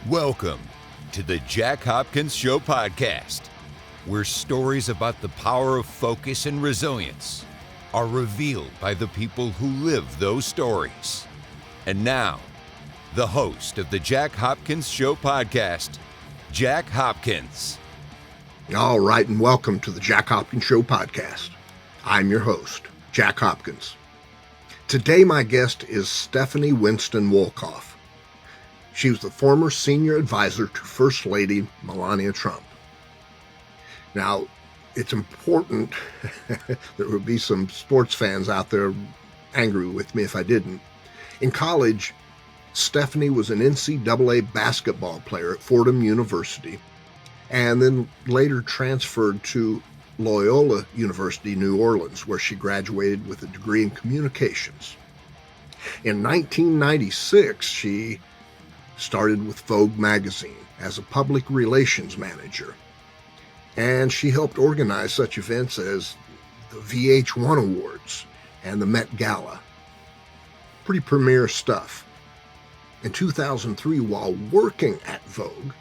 Welcome to the Jack Hopkins Show podcast, where stories about the power of focus and resilience are revealed by the people who live those stories. And now, the host of the Jack Hopkins Show podcast, Jack Hopkins. All right, and welcome to the Jack Hopkins Show podcast. I'm your host, Jack Hopkins. Today, my guest is Stephanie Winston Wolkoff. She was the former senior advisor to First Lady Melania Trump. Now, it's important, there would be some sports fans out there angry with me if I didn't. In college, Stephanie was an NCAA basketball player at Fordham University, and then later transferred to Loyola University, New Orleans, where she graduated with a degree in communications. In 1996, she started with Vogue magazine as a public relations manager, and she helped organize such events as the VH1 Awards and the Met Gala. Pretty premier stuff. In 2003, while working at Vogue,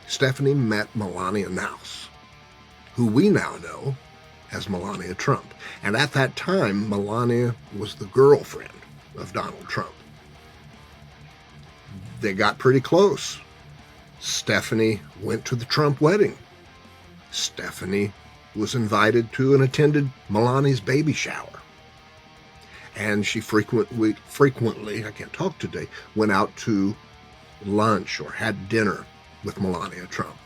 Stephanie met Melania Trump, who we now know as Melania Trump. And at that time, Melania was the girlfriend of Donald Trump. They got pretty close. Stephanie went to the Trump wedding. Stephanie was invited to and attended Melania's baby shower. And she frequently, I can't talk today, went out to lunch or had dinner with Melania Trump.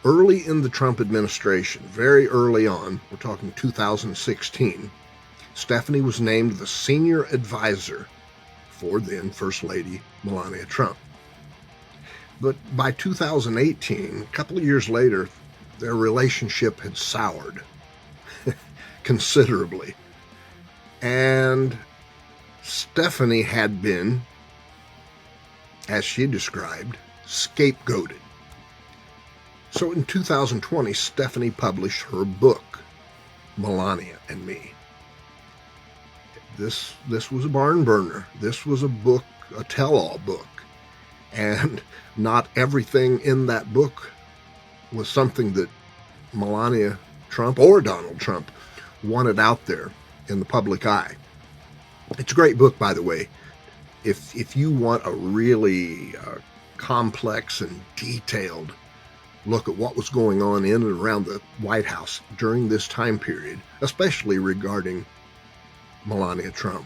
Early in the Trump administration, very early on, we're talking 2016, Stephanie was named the senior advisor for then First Lady Melania Trump. But by 2018, a couple of years later, their relationship had soured considerably. And Stephanie had been, as she described, scapegoated. So in 2020, Stephanie published her book, Melania and Me. This was a barn burner. This was a book, a tell-all book. And not everything in that book was something that Melania Trump or Donald Trump wanted out there in the public eye. It's a great book, by the way. If you want a really complex and detailed look at what was going on in and around the White House during this time period, especially regarding Melania Trump,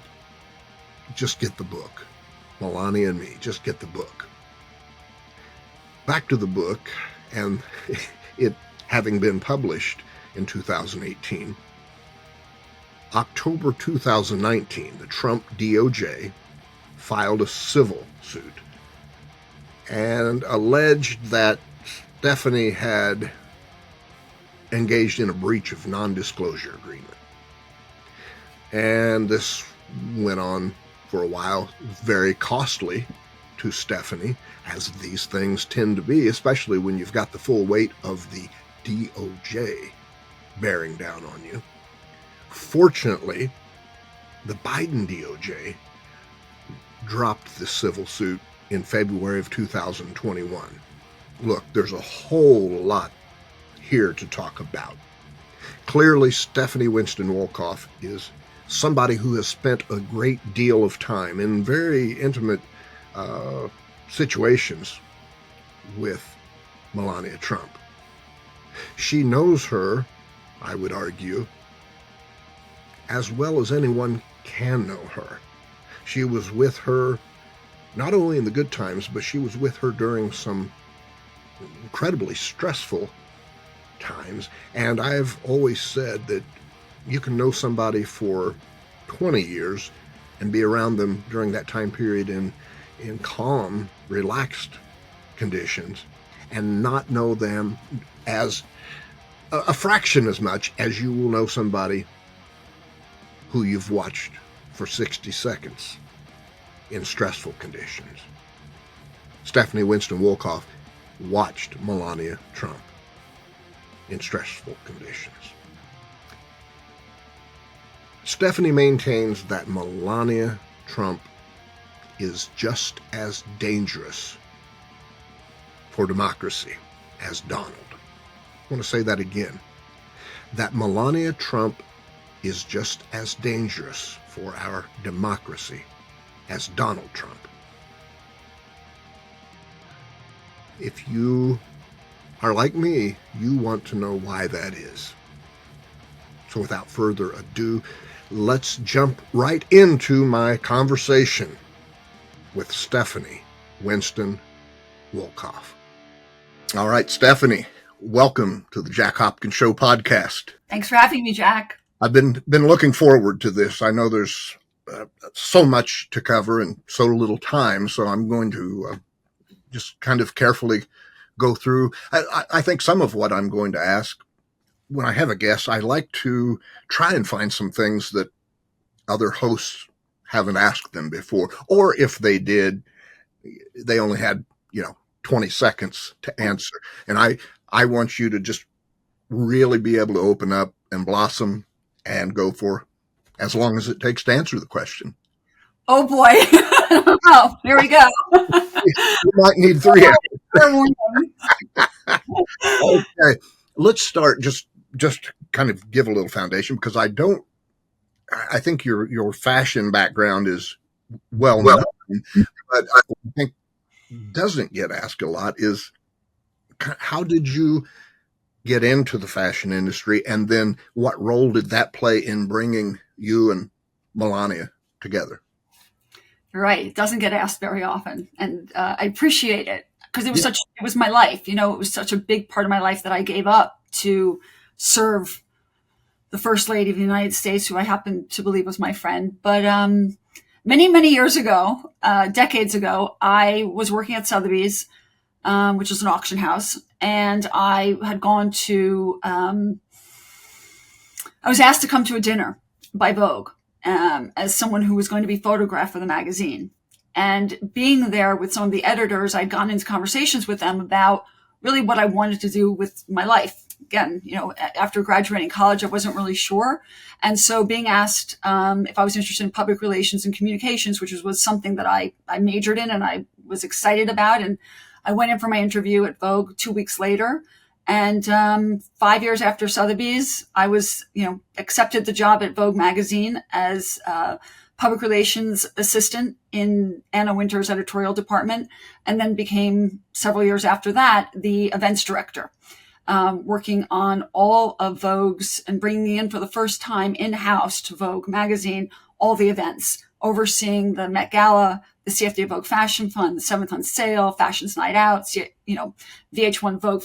just get the book. Melania and Me, just get the book. Back to the book, and it having been published in 2018, October 2019, the Trump DOJ filed a civil suit and alleged that Stephanie had engaged in a breach of non-disclosure agreement. And this went on for a while, very costly to Stephanie, as these things tend to be, especially when you've got the full weight of the DOJ bearing down on you. Fortunately, the Biden DOJ dropped the civil suit in February of 2021. Look, there's a whole lot here to talk about. Clearly, Stephanie Winston Wolkoff is somebody who has spent a great deal of time in very intimate situations with Melania Trump. She knows her, I would argue, as well as anyone can know her. She was with her not only in the good times, but she was with her during some incredibly stressful times. And I've always said that you can know somebody for 20 years and be around them during that time period in calm, relaxed conditions and not know them as a fraction as much as you will know somebody who you've watched for 60 seconds in stressful conditions. Stephanie Winston Wolkoff watched Melania Trump in stressful conditions. Stephanie maintains that Melania Trump is just as dangerous for democracy as Donald. I want to say that again. That Melania Trump is just as dangerous for our democracy as Donald Trump. If you are like me, you want to know why that is. So without further ado, let's jump right into my conversation with Stephanie Winston Wolkoff. All right, Stephanie, welcome to the Jack Hopkins Show podcast. Thanks for having me, Jack. I've been looking forward to this. I know there's so much to cover and so little time, so I'm going to just kind of carefully go through. I think some of what I'm going to ask when I have a guest, I like to try and find some things that other hosts haven't asked them before, or if they did, they only had 20 seconds to answer. And I want you to just really be able to open up and blossom and go for as long as it takes to answer the question. Oh boy. Oh, here we go. You might need 3 hours. Okay, let's start just kind of give a little foundation, because I think your fashion background is well known, but I think doesn't get asked a lot is, how did you get into the fashion industry, and then what role did that play in bringing you and Melania together? You're right. It doesn't get asked very often, and I appreciate it, because it was my life. It was such a big part of my life that I gave up to serve the First Lady of the United States, who I happen to believe was my friend. But many, many years ago, decades ago, I was working at Sotheby's, which is an auction house. And I had gone to, I was asked to come to a dinner by Vogue as someone who was going to be photographed for the magazine. And being there with some of the editors, I'd gone into conversations with them about really what I wanted to do with my life. Again, after graduating college, I wasn't really sure. And so being asked if I was interested in public relations and communications, which was something that I majored in and I was excited about. And I went in for my interview at Vogue 2 weeks later. And 5 years after Sotheby's, I was, accepted the job at Vogue magazine as public relations assistant in Anna Wintour's editorial department, and then became, several years after that, the events director, working on all of Vogue's and bringing in for the first time in-house to Vogue magazine all the events, overseeing the Met Gala, the CFD Vogue Fashion Fund, the 7th on Sale, Fashions Night Out, VH1 Vogue.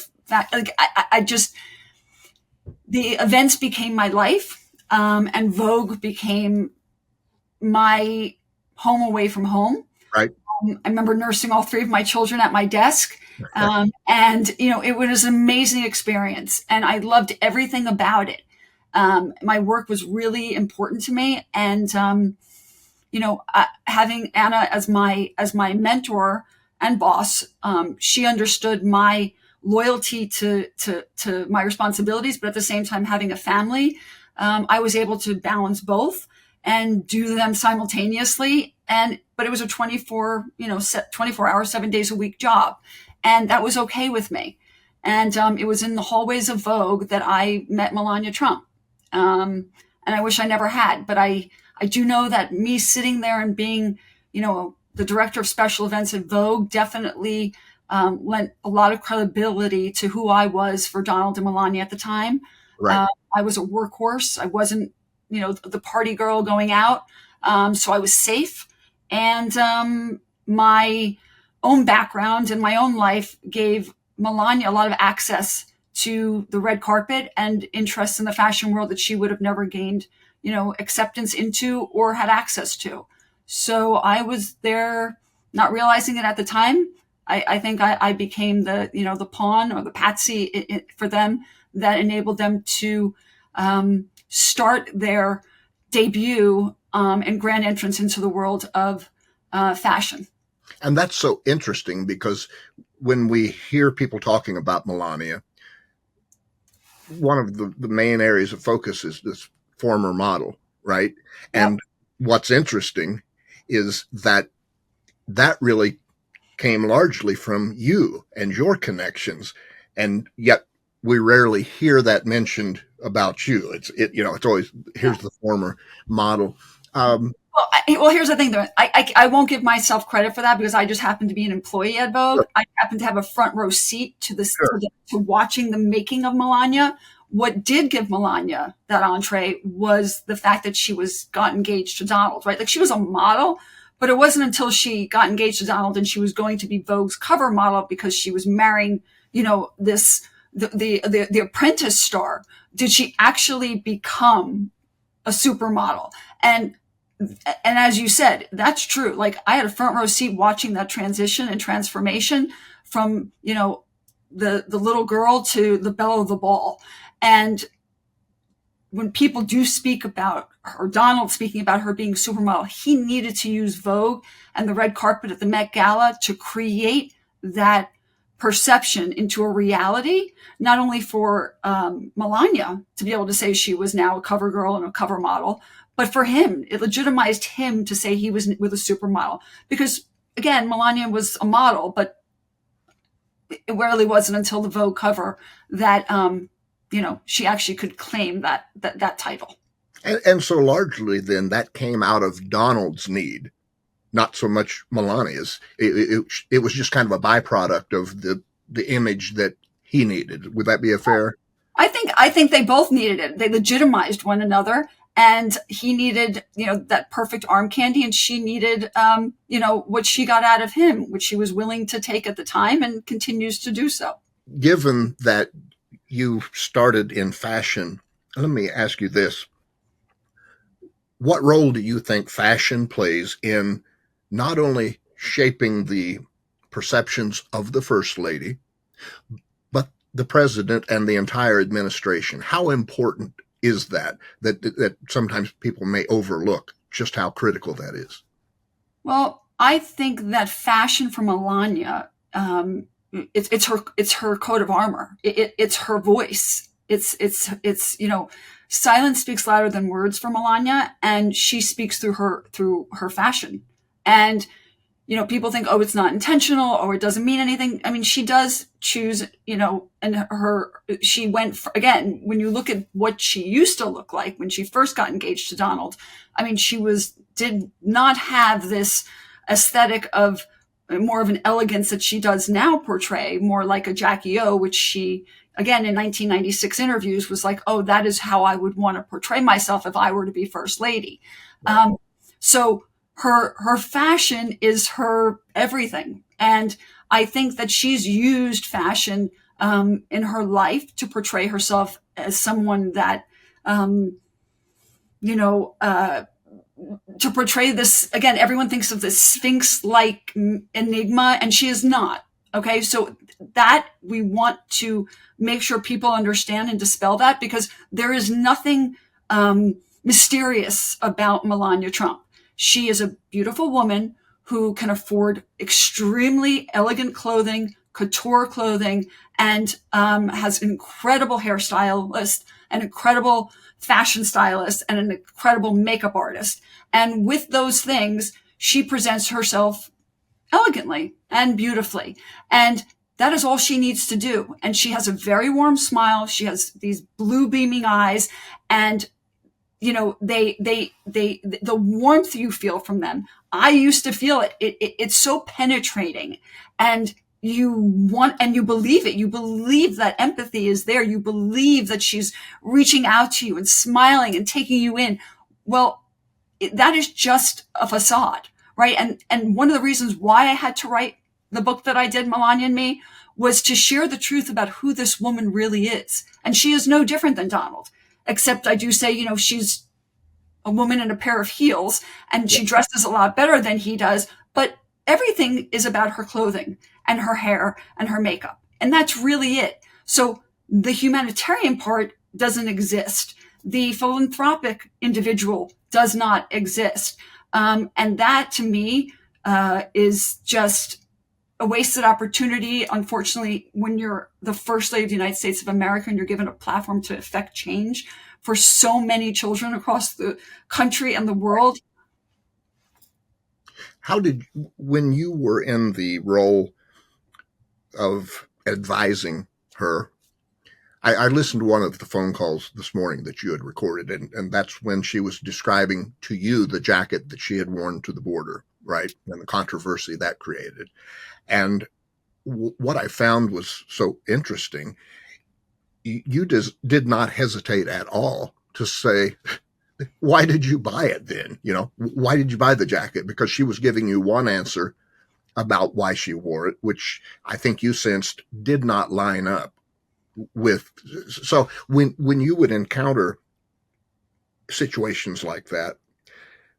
The events became my life, and Vogue became my home away from home. Right. I remember nursing all 3 of my children at my desk. And, it was an amazing experience, and I loved everything about it. My work was really important to me. And, having Anna as my mentor and boss, she understood my loyalty to my responsibilities, but at the same time, having a family, I was able to balance both and do them simultaneously. But it was a 24 hours, 7 days a week job. And that was okay with me. And it was in the hallways of Vogue that I met Melania Trump. And I wish I never had, but I do know that me sitting there and being, the director of special events at Vogue definitely lent a lot of credibility to who I was for Donald and Melania at the time. Right. I was a workhorse. I wasn't, the party girl going out. So I was safe. And my own background and my own life gave Melania a lot of access to the red carpet and interest in the fashion world that she would have never gained, acceptance into or had access to. So I was there, not realizing it at the time. I think I became the pawn or the patsy for them that enabled them to start their debut and grand entrance into the world of fashion. And that's so interesting, because when we hear people talking about Melania, one of the main areas of focus is this former model, right? Yep. And what's interesting is that that really came largely from you and your connections, and yet we rarely hear that mentioned about you. It's always, here's the former model. Well, here's the thing, though. I won't give myself credit for that because I just happen to be an employee at Vogue. Sure. I happen to have a front row seat to this, Sure. to watching the making of Melania. What did give Melania that entree was the fact that she got engaged to Donald, right? Like, she was a model, but it wasn't until she got engaged to Donald and she was going to be Vogue's cover model because she was marrying, the Apprentice star, did she actually become a supermodel. And as you said, that's true. Like, I had a front row seat watching that transition and transformation from, the little girl to the belle of the ball. And when people do speak about her, Donald speaking about her being a supermodel, he needed to use Vogue and the red carpet at the Met Gala to create that perception into a reality, not only for Melania to be able to say she was now a cover girl and a cover model, but for him, it legitimized him to say he was with a supermodel. Because, again, Melania was a model, but it really wasn't until the Vogue cover that she actually could claim that title. And so largely then that came out of Donald's need, not so much Melania's. It was just kind of a byproduct of the image that he needed. Would that be a fair? I think they both needed it. They legitimized one another, and he needed, that perfect arm candy, and she needed, what she got out of him, which she was willing to take at the time and continues to do so. Given that you started in fashion, let me ask you this. What role do you think fashion plays in not only shaping the perceptions of the First Lady, but the president and the entire administration? How important is that sometimes people may overlook just how critical that is? Well, I think that fashion for Melania, it's her coat of armor. It's her voice. It's silence speaks louder than words for Melania, and she speaks through her fashion. And people think, oh, it's not intentional, or it doesn't mean anything. I mean, she does choose, and she went again, when you look at what she used to look like when she first got engaged to Donald, I mean, she did not have this aesthetic of more of an elegance that she does now portray, more like a Jackie O, which she, again, in 1996 interviews was like, oh, that is how I would want to portray myself if I were to be First Lady. Right. So her fashion is her everything. And I think that she's used fashion in her life to portray herself as someone that, to portray this, again, everyone thinks of this Sphinx-like enigma, and she is not. Okay, so that we want to make sure people understand and dispel that, because there is nothing mysterious about Melania Trump. She is a beautiful woman who can afford extremely elegant clothing, couture clothing, and has an incredible hairstylist, an incredible fashion stylist, and an incredible makeup artist. And with those things, she presents herself elegantly and beautifully. And that is all she needs to do. And she has a very warm smile. She has these blue beaming eyes, and the warmth you feel from them. I used to feel it. It's so penetrating, and you believe it. You believe that empathy is there. You believe that she's reaching out to you and smiling and taking you in. Well, that is just a facade, right? And one of the reasons why I had to write the book that I did, Melania and Me, was to share the truth about who this woman really is. And she is no different than Donald, except I do say, she's a woman in a pair of heels, and she dresses a lot better than he does. But everything is about her clothing and her hair and her makeup. And that's really it. So the humanitarian part doesn't exist. The philanthropic individual does not exist. And that, to me, is just a wasted opportunity. Unfortunately, when you're the First Lady of the United States of America and you're given a platform to affect change for so many children across the country and the world. when you were in the role of advising her, I listened to one of the phone calls this morning that you had recorded, and that's when she was describing to you the jacket that she had worn to the border, right? And the controversy that created. And what I found was so interesting, you did not hesitate at all to say, why did you buy it then? Why did you buy the jacket? Because she was giving you one answer about why she wore it, which I think you sensed did not line up with. So when you would encounter situations like that,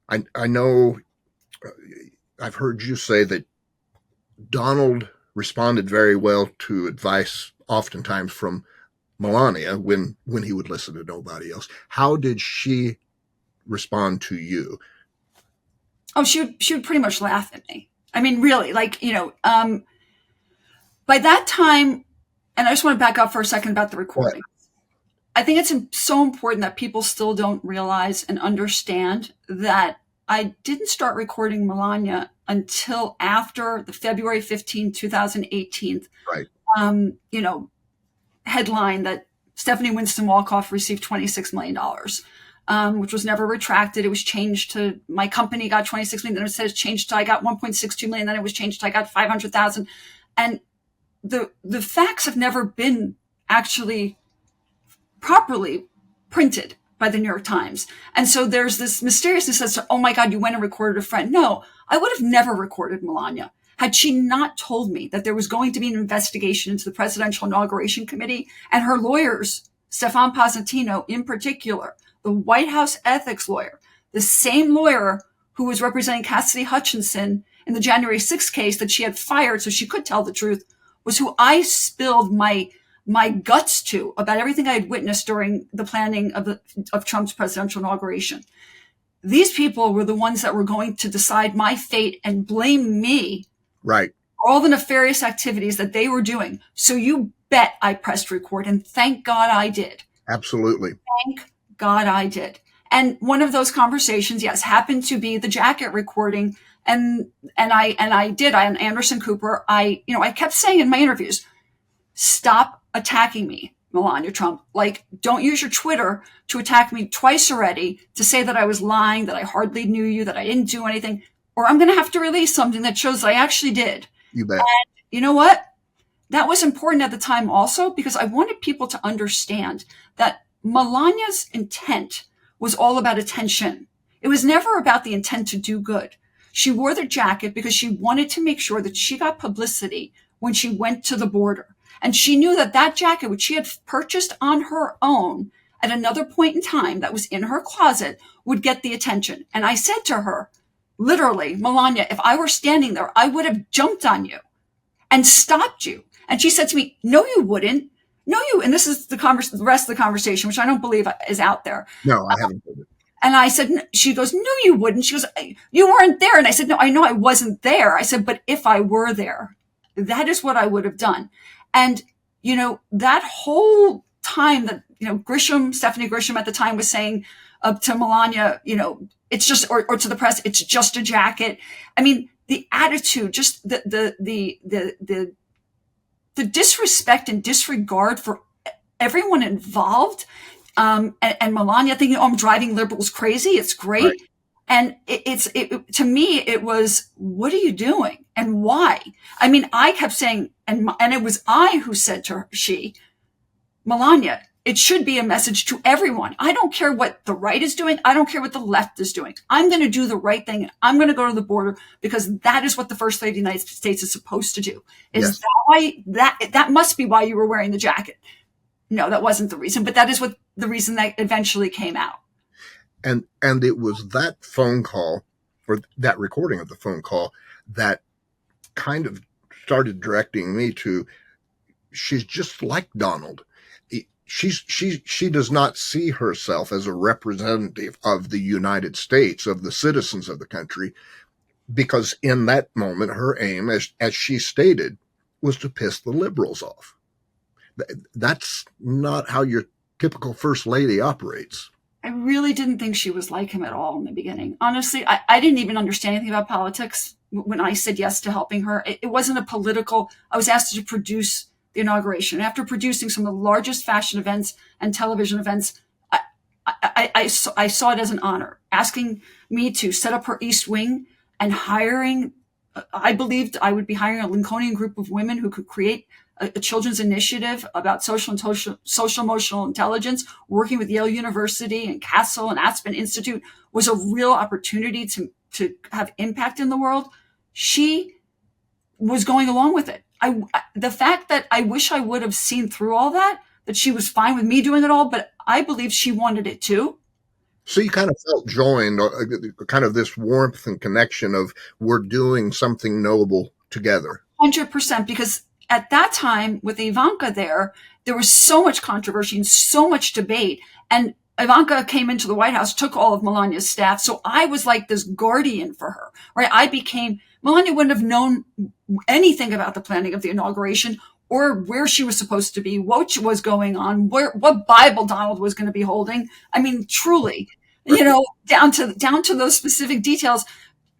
I know I've heard you say that Donald responded very well to advice oftentimes from Melania when he would listen to nobody else. How did she respond to you? Oh, she would pretty much laugh at me. I mean, really, like, by that time, and I just want to back up for a second about the recording. I think it's so important that people still don't realize and understand that I didn't start recording Melania until after the February 15, 2018, right. Headline that Stephanie Winston Wolkoff received $26 million, which was never retracted. It was changed to my company got $26 million. Then it says changed to I got $1.62 million. Then it was changed to I got $500,000. And the facts have never been actually properly printed by the New York Times. And so there's this mysteriousness as to, oh my God, you went and recorded a friend. No, I would have never recorded Melania had she not told me that there was going to be an investigation into the Presidential Inauguration Committee, and her lawyers, Stefan Positano in particular, the White House ethics lawyer, the same lawyer who was representing Cassidy Hutchinson in the January 6th case that she had fired so she could tell the truth, was who I spilled my guts to about everything I had witnessed during the planning of Trump's presidential inauguration. These people were the ones that were going to decide my fate and blame me, right, for all the nefarious activities that they were doing. So you bet I pressed record, and thank God I did. Absolutely. Thank God I did. And one of those conversations, yes, happened to be the jacket recording. And I did. And Anderson Cooper, I kept saying in my interviews, stop attacking me, Melania Trump. Like, don't use your Twitter to attack me twice already to say that I was lying, that I hardly knew you, that I didn't do anything, or I'm going to have to release something that shows I actually did. You bet. And you know what? That was important at the time also, because I wanted people to understand that Melania's intent was all about attention. It was never about the intent to do good. She wore the jacket because she wanted to make sure that she got publicity when she went to the border. And she knew that that jacket, which she had purchased on her own at another point in time that was in her closet, would get the attention. And I said to her, literally, Melania, if I were standing there, I would have jumped on you and stopped you. And she said to me, no, you wouldn't. No, you. And this is the rest of the conversation, which I don't believe is out there. No, I haven't heard it. And I said, she goes, no, you wouldn't. She goes, you weren't there. And I said, no, I know I wasn't there. I said, but if I were there, that is what I would have done. And, that whole time that, Stephanie Grisham at the time was saying to Melania, it's just, or to the press, it's just a jacket. I mean, the attitude, just the disrespect and disregard for everyone involved. And Melania thinking, oh, I'm driving liberals crazy. It's great. Right. And to me, it was, what are you doing and why? I mean, I kept saying, and it was I who said to her, Melania, it should be a message to everyone. I don't care what the right is doing. I don't care what the left is doing. I'm going to do the right thing. And I'm going to go to the border because that is what the First Lady of the United States is supposed to do. Is that must be why you were wearing the jacket. No, that wasn't the reason, but that is what the reason that eventually came out. And it was that phone call, or that recording of the phone call, that kind of started directing me to, she's just like Donald. She does not see herself as a representative of the United States, of the citizens of the country, because in that moment, her aim, as she stated, was to piss the liberals off. That's not how your typical first lady operates. I really didn't think she was like him at all in the beginning. Honestly, I didn't even understand anything about politics. when I said yes to helping her. It wasn't a political, I was asked to produce the inauguration. After producing some of the largest fashion events and television events, I saw it as an honor, asking me to set up her East Wing and hiring. I believed I would be hiring a Lincolnian group of women who could create a children's initiative about social emotional intelligence, working with Yale University and Castle and Aspen Institute was a real opportunity to have impact in the world. She was going along with it. The fact that I wish I would have seen through all that she was fine with me doing it all, but I believe she wanted it too. So you kind of felt joined, kind of this warmth and connection of we're doing something noble together. 100%, because at that time with Ivanka there was so much controversy and so much debate. And Ivanka came into the White House, took all of Melania's staff. So I was like this guardian for her, right? Melania wouldn't have known anything about the planning of the inauguration or where she was supposed to be, what was going on, what Bible Donald was going to be holding. I mean, truly, down to those specific details.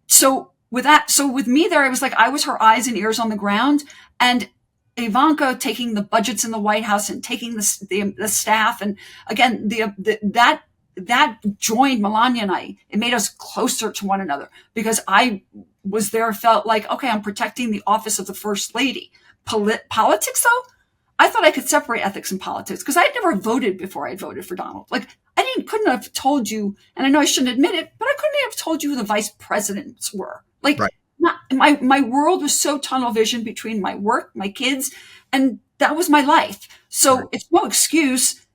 So with me there, I was like, I was her eyes and ears on the ground, and Ivanka taking the budgets in the White House and taking the staff. And again, that joined Melania and I. It made us closer to one another because I was there, felt like, okay, I'm protecting the office of the First Lady. Politics, though, I thought I could separate ethics and politics because I'd never voted before I'd voted for Donald. Like, couldn't have told you, and I know I shouldn't admit it, but I couldn't have told you who the vice presidents were. Like, right. My world was so tunnel vision between my work, my kids, and that was my life. So right. It's no excuse.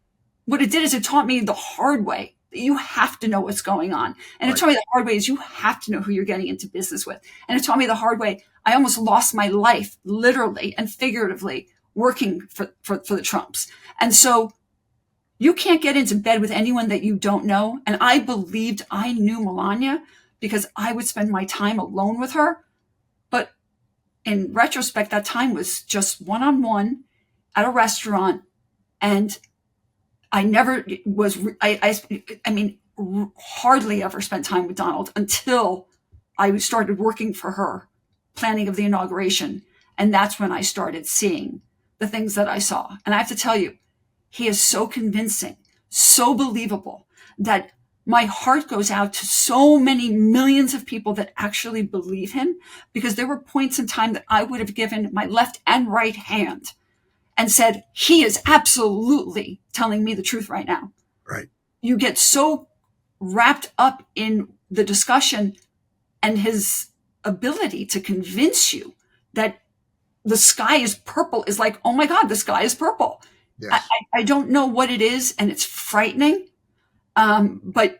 What it did is it taught me the hard way that you have to know what's going on. And right. It taught me the hard way is you have to know who you're getting into business with. And it taught me the hard way. I almost lost my life, literally and figuratively, working for the Trumps. And so you can't get into bed with anyone that you don't know. And I believed I knew Melania because I would spend my time alone with her. But in retrospect, that time was just one-on-one at a restaurant. And I never was, hardly ever spent time with Donald until I started working for her, planning of the inauguration. And that's when I started seeing the things that I saw. And I have to tell you, he is so convincing, so believable that my heart goes out to so many millions of people that actually believe him, because there were points in time that I would have given my left and right hand and said, he is absolutely telling me the truth right now. Right. You get so wrapped up in the discussion and his ability to convince you that the sky is purple is like, oh my God, the sky is purple. Yes. I don't know what it is, and it's frightening. But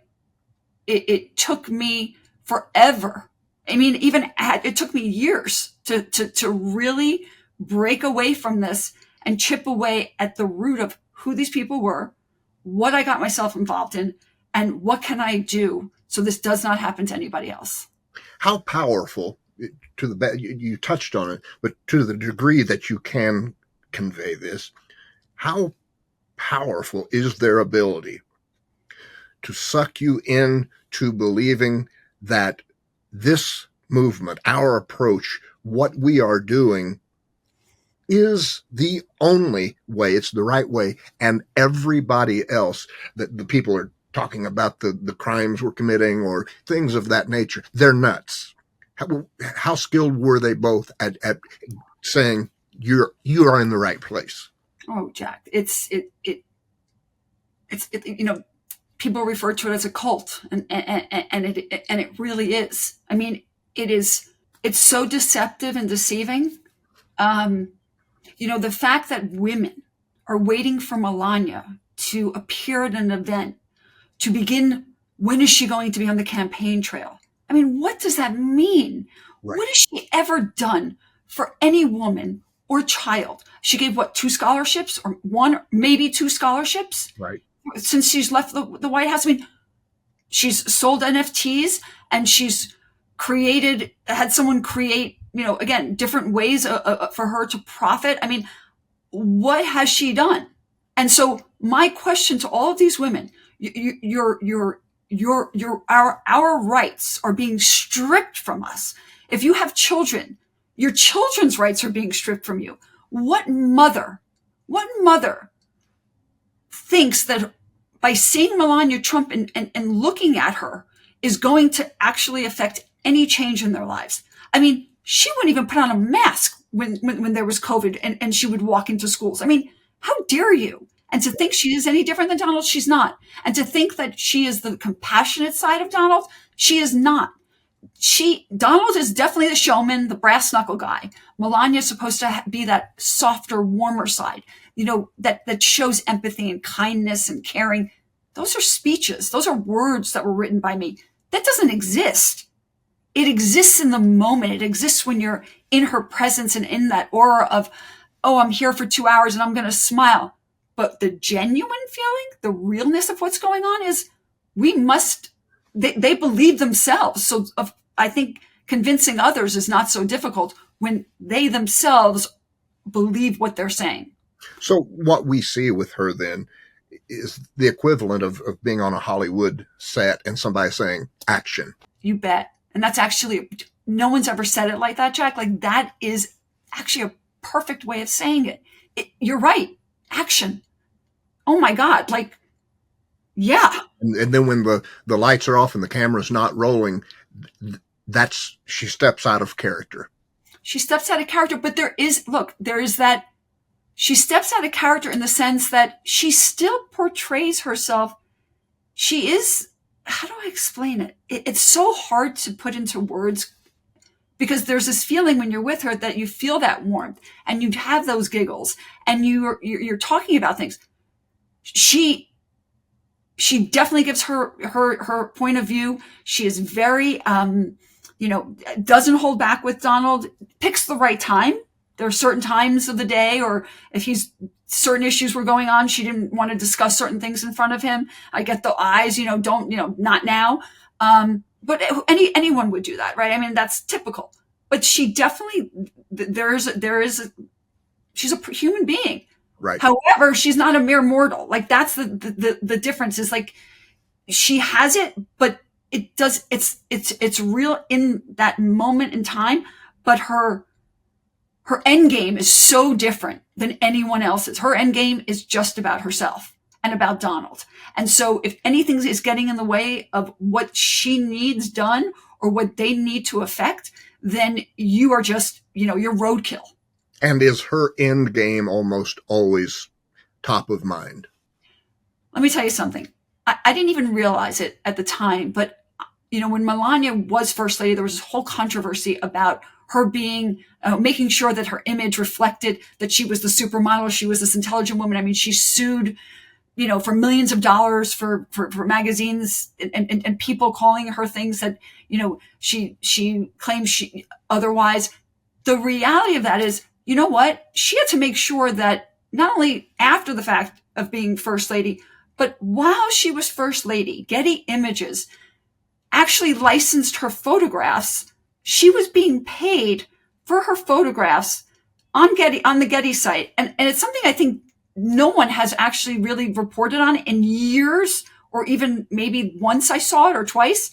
it took me forever. It took me years to really break away from this and chip away at the root of who these people were, what I got myself involved in, and what can I do so this does not happen to anybody else. How powerful, you touched on it, but to the degree that you can convey this, how powerful is their ability to suck you into believing that this movement, our approach, what we are doing is the only way, it's the right way, and everybody else, that the people are talking about the crimes we're committing or things of that nature, they're nuts. How skilled were they both at saying you are in the right place? Oh, Jack, it's people refer to it as a cult, and it really is. I mean, it's so deceptive and deceiving. The fact that women are waiting for Melania to appear at an event to begin, when is she going to be on the campaign trail? I mean, what does that mean? Right. What has she ever done for any woman or child? She gave 2 scholarships, or 1, maybe 2 scholarships, right, since she's left the White House. I mean, she's sold NFTs, and she's had someone create, again, different ways for her to profit. I mean, what has she done? And so my question to all of these women, our rights are being stripped from us. If you have children, your children's rights are being stripped from you. What mother thinks that by seeing Melania Trump and looking at her is going to actually affect any change in their lives? I mean, she wouldn't even put on a mask when there was COVID and she would walk into schools. I mean, how dare you? And to think she is any different than Donald, she's not. And to think that she is the compassionate side of Donald, she is not. Donald is definitely the showman, the brass knuckle guy. Melania is supposed to be that softer, warmer side, that shows empathy and kindness and caring. Those are speeches. Those are words that were written by me. That doesn't exist. It exists in the moment. It exists when you're in her presence and in that aura of, oh, I'm here for 2 hours and I'm going to smile. But the genuine feeling, the realness of what's going on is they believe themselves. So I think convincing others is not so difficult when they themselves believe what they're saying. So what we see with her then is the equivalent of being on a Hollywood set and somebody saying action. You bet. And that's actually, no one's ever said it like that, Jack. Like, that is actually a perfect way of saying it. You're right. Action. Oh my God. Like, yeah. And then when the lights are off and the camera's not rolling, she steps out of character. She steps out of character, but there is that, she steps out of character in the sense that she still portrays herself. She is, how do I explain it? It's so hard to put into words, because there's this feeling when you're with her that you feel that warmth and you have those giggles and you're talking about things. She definitely gives her point of view. She is very, doesn't hold back with Donald, picks the right time. There are certain times of the day, or if certain issues were going on, she didn't want to discuss certain things in front of him. I get the eyes, not now. But anyone would do that, right? I mean, that's typical. But she definitely, she's a human being. Right. However, she's not a mere mortal. Like, that's the difference, is like, she has it, but it's real in that moment in time, but her end game is so different than anyone else's. Her end game is just about herself and about Donald. And so if anything is getting in the way of what she needs done or what they need to affect, then you are just, you're roadkill. And is her end game almost always top of mind? Let me tell you something. I didn't even realize it at the time, but when Melania was First Lady, there was this whole controversy about her being, making sure that her image reflected that she was the supermodel. She was this intelligent woman. I mean, she sued, for millions of dollars for magazines and people calling her things that, she claims she otherwise. The reality of that is, you know what? She had to make sure that not only after the fact of being First Lady, but while she was First Lady, Getty Images actually licensed her photographs. She was being paid for her photographs on the Getty site. And it's something I think no one has actually really reported on in years, or even maybe once I saw it or twice.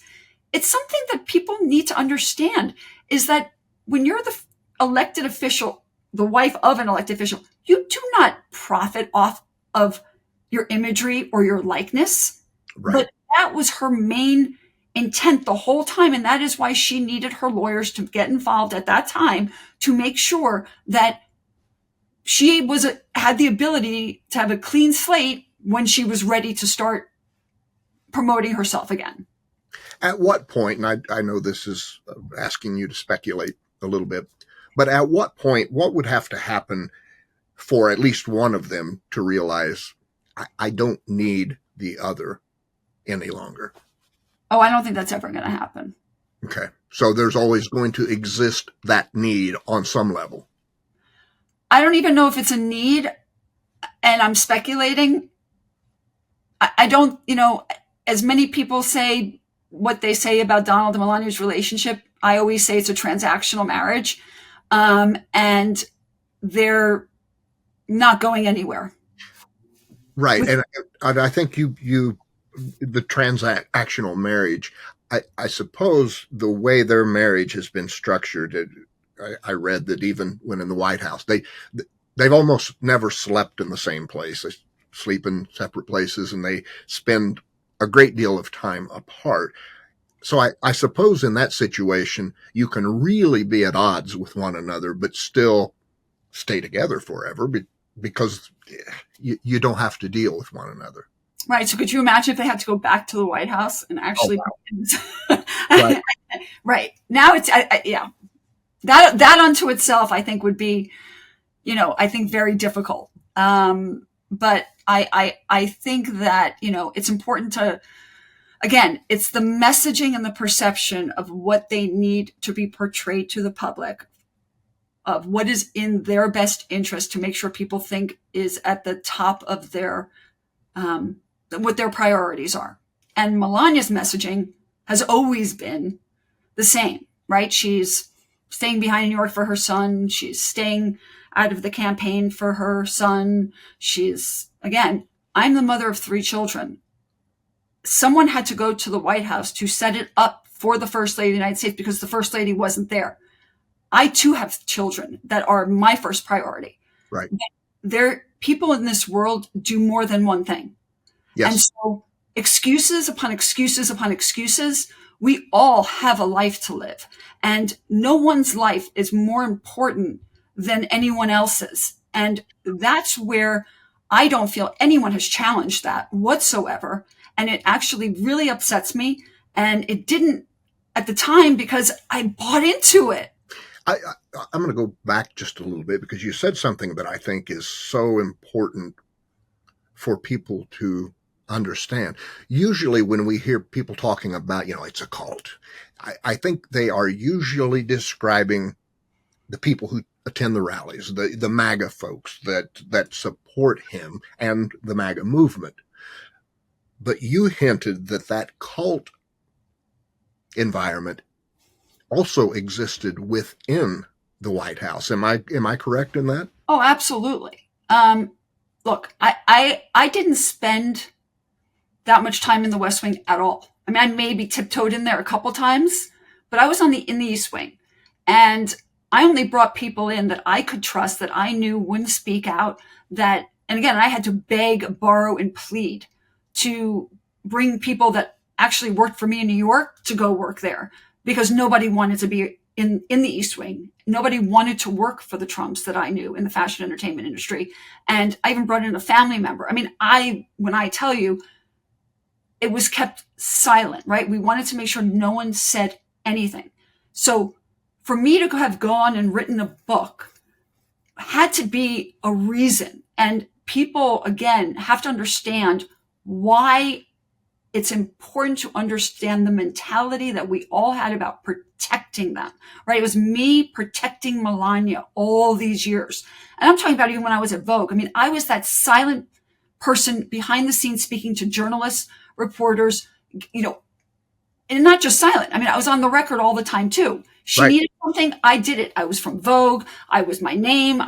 It's something that people need to understand, is that when you're the elected official, the wife of an elected official, you do not profit off of your imagery or your likeness. Right. But that was her main intent the whole time. And that is why she needed her lawyers to get involved at that time to make sure that she had the ability to have a clean slate when she was ready to start promoting herself again. At what point, and I know this is asking you to speculate a little bit, but at what point, what would have to happen for at least one of them to realize, I don't need the other any longer? Oh, I don't think that's ever going to happen. Okay. So there's always going to exist that need on some level. I don't even know if it's a need, and I'm speculating. I don't, as many people say what they say about Donald and Melania's relationship, I always say it's a transactional marriage, and they're not going anywhere. Right. And I think the transactional marriage, I suppose the way their marriage has been structured, I read that even when in the White House, they've almost never slept in the same place. They sleep in separate places, and they spend a great deal of time apart. So I suppose in that situation, you can really be at odds with one another, but still stay together forever because you don't have to deal with one another. Right. So could you imagine if they had to go back to the White House and actually? Oh, wow. Right. Now it's, yeah, that unto itself, I think would be, I think very difficult. But I think that, it's important to, again, it's the messaging and the perception of what they need to be portrayed to the public, of what is in their best interest to make sure people think is at the top of their, what their priorities are. And Melania's messaging has always been the same, right? She's staying behind in New York for her son. She's staying out of the campaign for her son. She's, again, I'm the mother of 3 children. Someone had to go to the White House to set it up for the First Lady of the United States because the First Lady wasn't there. I too have children that are my first priority. Right. People in this world do more than one thing. Yes. And so excuses upon excuses upon excuses, we all have a life to live. And no one's life is more important than anyone else's. And that's where I don't feel anyone has challenged that whatsoever. And it actually really upsets me. And it didn't at the time because I bought into it. I'm going to go back just a little bit because you said something that I think is so important for people to understand. Usually when we hear people talking about, it's a cult, I think they are usually describing the people who attend the rallies, the MAGA folks that support him and the MAGA movement. But you hinted that cult environment also existed within the White House. Am I correct in that? Oh, absolutely. Look, I didn't spend that much time in the West Wing at all. I mean, I maybe tiptoed in there a couple times, but I was in the East Wing, and I only brought people in that I could trust, that I knew wouldn't speak out. And again, I had to beg, borrow, and plead to bring people that actually worked for me in New York to go work there, because nobody wanted to be in the East Wing. Nobody wanted to work for the Trumps that I knew in the fashion entertainment industry. And I even brought in a family member. I mean, when I tell you, it was kept silent, right? We wanted to make sure no one said anything. So for me to have gone and written a book had to be a reason. And people, again, have to understand why it's important to understand the mentality that we all had about protecting them, right? It was me protecting Melania all these years. And I'm talking about even when I was at Vogue. I mean, I was that silent person behind the scenes speaking to journalists, reporters, and not just silent. I mean, I was on the record all the time too. She needed something, I did it. I was from Vogue. I was my name.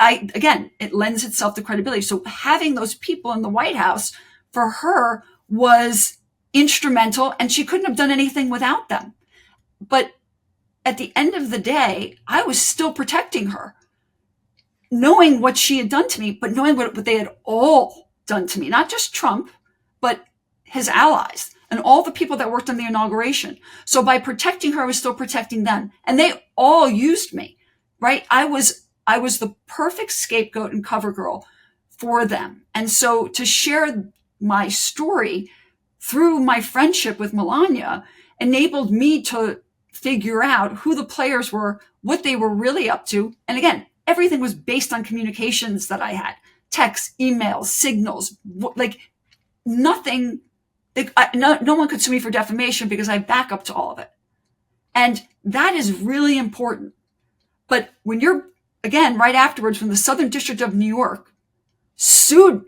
Again, it lends itself to credibility. So having those people in the White House for her was instrumental, and she couldn't have done anything without them. But at the end of the day, I was still protecting her, knowing what she had done to me, but knowing what they had all done to me, not just Trump, but his allies and all the people that worked on the inauguration. So by protecting her, I was still protecting them. And they all used me, right? I was the perfect scapegoat and cover girl for them. And so to share my story through my friendship with Melania enabled me to figure out who the players were, what they were really up to. And again, everything was based on communications that I had, texts, emails, signals, like nothing. No one could sue me for defamation because I back up to all of it. And that is really important. But when you're, again, right afterwards, when the Southern District of New York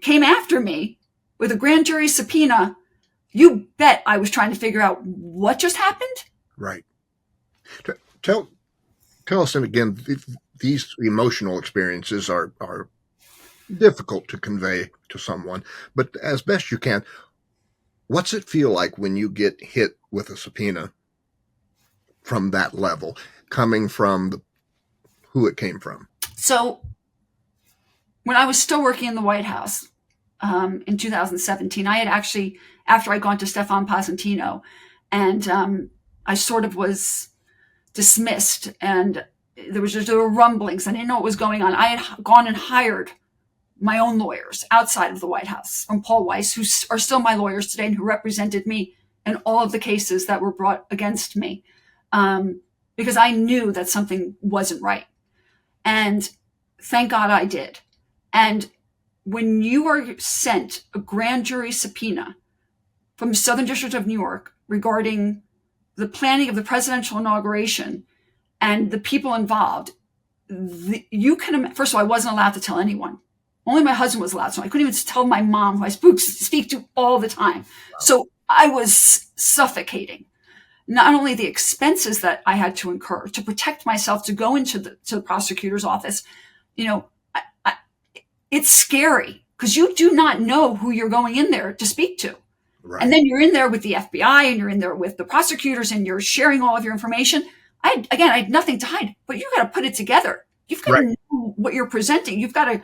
came after me with a grand jury subpoena, you bet I was trying to figure out what just happened. Right. Tell us, and again, these emotional experiences are difficult to convey to someone, but as best you can, What's it feel like when you get hit with a subpoena from that level, coming from who it came from? So when I was still working in the White House in 2017, I had actually, after I'd gone to Stefan Pasentino, and I sort of was dismissed, and there were rumblings. I didn't know what was going on. I had gone and hired my own lawyers outside of the White House from Paul Weiss, who are still my lawyers today and who represented me in all of the cases that were brought against me, because I knew that something wasn't right. And thank God I did. And when you are sent a grand jury subpoena from the Southern District of New York regarding the planning of the presidential inauguration and the people involved, first of all, I wasn't allowed to tell anyone. Only my husband was allowed, so I couldn't even tell my mom, who I speak to all the time. Wow. So I was suffocating. Not only the expenses that I had to incur to protect myself, to go into the prosecutor's office, it's scary because you do not know who you're going in there to speak to. Right. And then you're in there with the FBI and you're in there with the prosecutors and you're sharing all of your information. I had nothing to hide, but you got to put it together. You've got to know what you're presenting. You've got to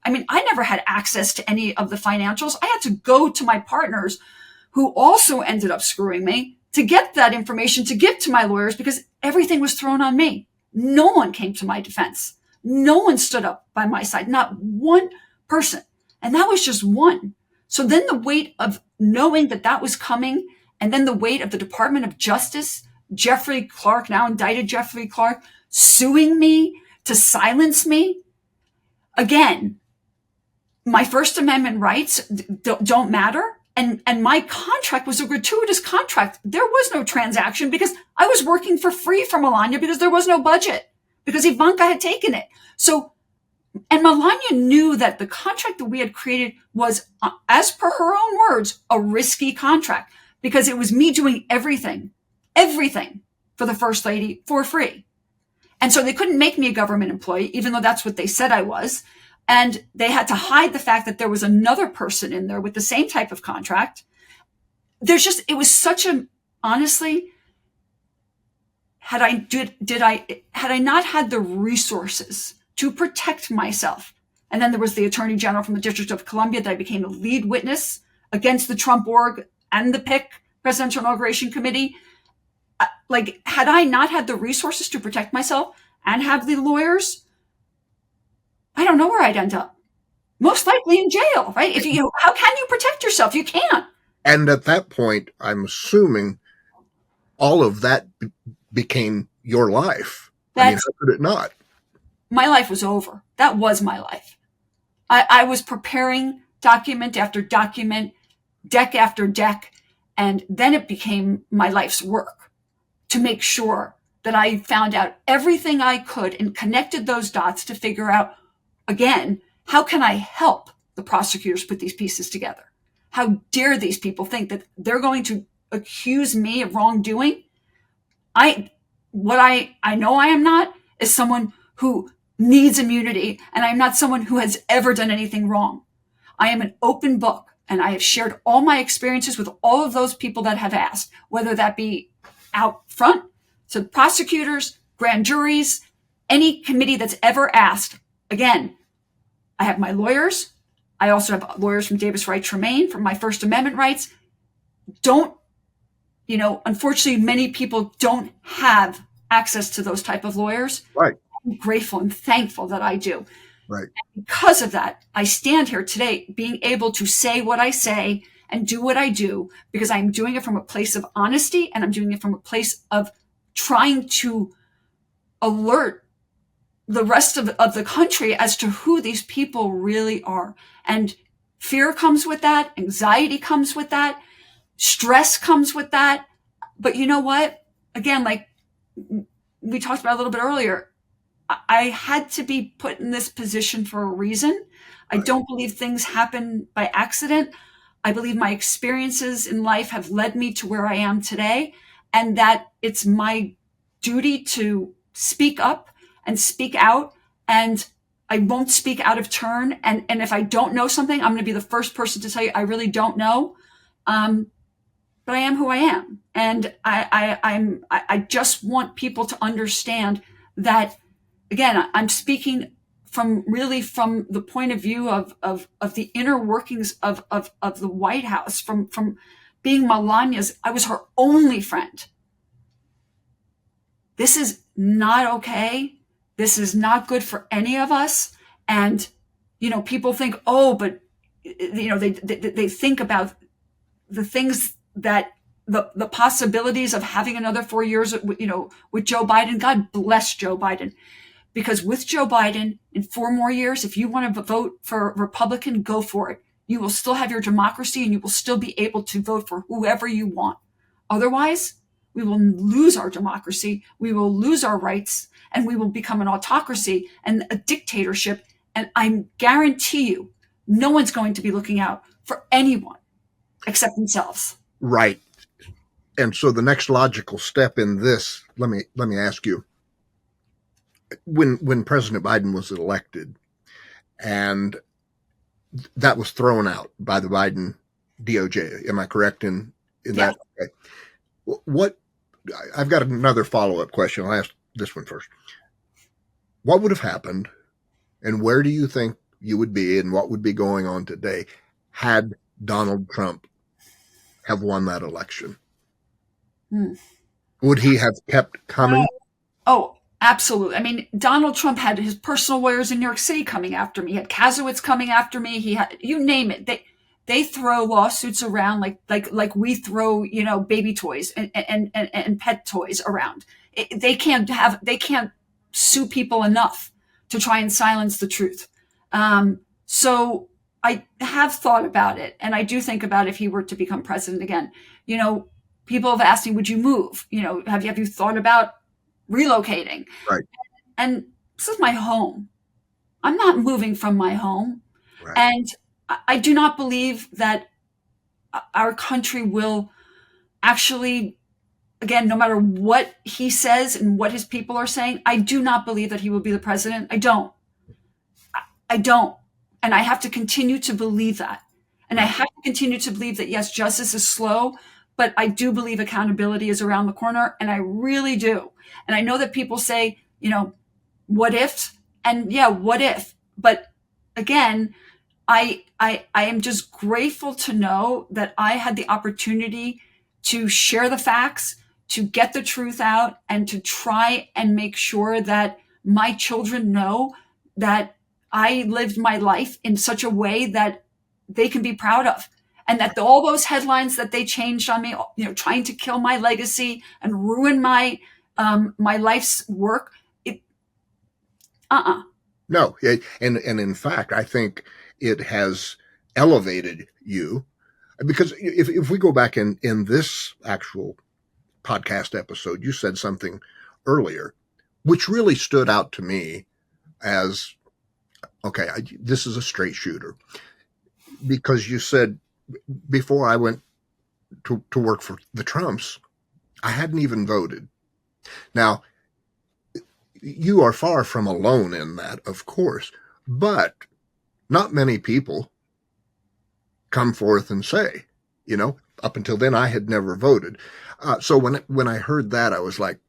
I never had access to any of the financials. I had to go to my partners, who also ended up screwing me, to get that information to give to my lawyers, because everything was thrown on me. No one came to my defense. No one stood up by my side, not one person. And that was just one. So then the weight of knowing that was coming, and then the weight of the Department of Justice, Jeffrey Clark, now indicted Jeffrey Clark, suing me to silence me. Again, my First Amendment rights don't matter. And my contract was a gratuitous contract. There was no transaction because I was working for free for Melania because there was no budget, because Ivanka had taken it. So, and Melania knew that the contract that we had created was, as per her own words, a risky contract, because it was me doing everything for the First Lady for free. And so they couldn't make me a government employee, even though that's what they said I was. And they had to hide the fact that there was another person in there with the same type of contract. It was such honestly, had I not had the resources to protect myself. And then there was the Attorney General from the District of Columbia that I became a lead witness against the Trump org and the PIC, Presidential Inauguration Committee. Had I not had the resources to protect myself and have the lawyers, I don't know where I'd end up. Most likely in jail, right? How can you protect yourself? You can't. And at that point, I'm assuming all of that became your life. How could it not? My life was over. That was my life. I was preparing document after document, deck after deck, and then it became my life's work to make sure that I found out everything I could and connected those dots to figure out, again, how can I help the prosecutors put these pieces together? How dare these people think that they're going to accuse me of wrongdoing? What I know I am not is someone who needs immunity, and I'm not someone who has ever done anything wrong. I am an open book, and I have shared all my experiences with all of those people that have asked, whether that be out front to prosecutors, grand juries, any committee that's ever asked. Again, I have my lawyers. I also have lawyers from Davis Wright Tremaine for my First Amendment rights. Unfortunately, many people don't have access to those type of lawyers. Right. I'm grateful and thankful that I do. Right. And because of that, I stand here today being able to say what I say and do what I do, because I'm doing it from a place of honesty, and I'm doing it from a place of trying to alert the rest of the country as to who these people really are. And fear comes with that. Anxiety comes with that. Stress comes with that. But you know what? Again, like we talked about a little bit earlier, I had to be put in this position for a reason. I don't believe things happen by accident. I believe my experiences in life have led me to where I am today, and that it's my duty to speak up and speak out, and I won't speak out of turn. And if I don't know something, I'm going to be the first person to tell you I really don't know. but I am who I am. And I just want people to understand that, again, I'm speaking from the point of view of the inner workings of the White House, from being Melania's. I was her only friend. This is not okay. This is not good for any of us. And, people think, oh, but, they think about the things that the possibilities of having another 4 years, with Joe Biden. God bless Joe Biden. Because with Joe Biden, in 4 more years, if you want to vote for Republican, go for it. You will still have your democracy and you will still be able to vote for whoever you want. Otherwise, we will lose our democracy, we will lose our rights, and we will become an autocracy and a dictatorship. And I guarantee you, no one's going to be looking out for anyone except themselves. Right. And so the next logical step in this, let me ask you, when President Biden was elected and that was thrown out by the Biden DOJ, am I correct in that? Okay. What, I've got another follow-up question. I'll ask this one first. What would have happened, and where do you think you would be, and what would be going on today had Donald Trump have won that election? Would he have kept coming? Oh, absolutely. I mean, Donald Trump had his personal lawyers in New York City coming after me. He had Kasowitz coming after me. He had, you name it. They throw lawsuits around like we throw, baby toys and pet toys around. They can't sue people enough to try and silence the truth. So I have thought about it, and I do think about if he were to become president again. People have asked me, would you move? Have you thought about relocating? Right. And this is my home. I'm not moving from my home. Right. And I do not believe that our country will actually, again, no matter what he says and what his people are saying, I do not believe that he will be the president. I don't. And I have to continue to believe that. And I have to continue to believe that, yes, justice is slow, but I do believe accountability is around the corner. And I really do. And I know that people say, what if? And yeah, what if? But again, I am just grateful to know that I had the opportunity to share the facts, to get the truth out, and to try and make sure that my children know that I lived my life in such a way that they can be proud of. And that all those headlines that they changed on me, trying to kill my legacy and ruin my life's work, No. And in fact, I think it has elevated you, because if we go back in this actual podcast episode, you said something earlier, which really stood out to me as, okay, this is a straight shooter, because you said, before I went to work for the Trumps, I hadn't even voted. Now, you are far from alone in that, of course, but not many people come forth and say, up until then I had never voted. So when I heard that, I was like,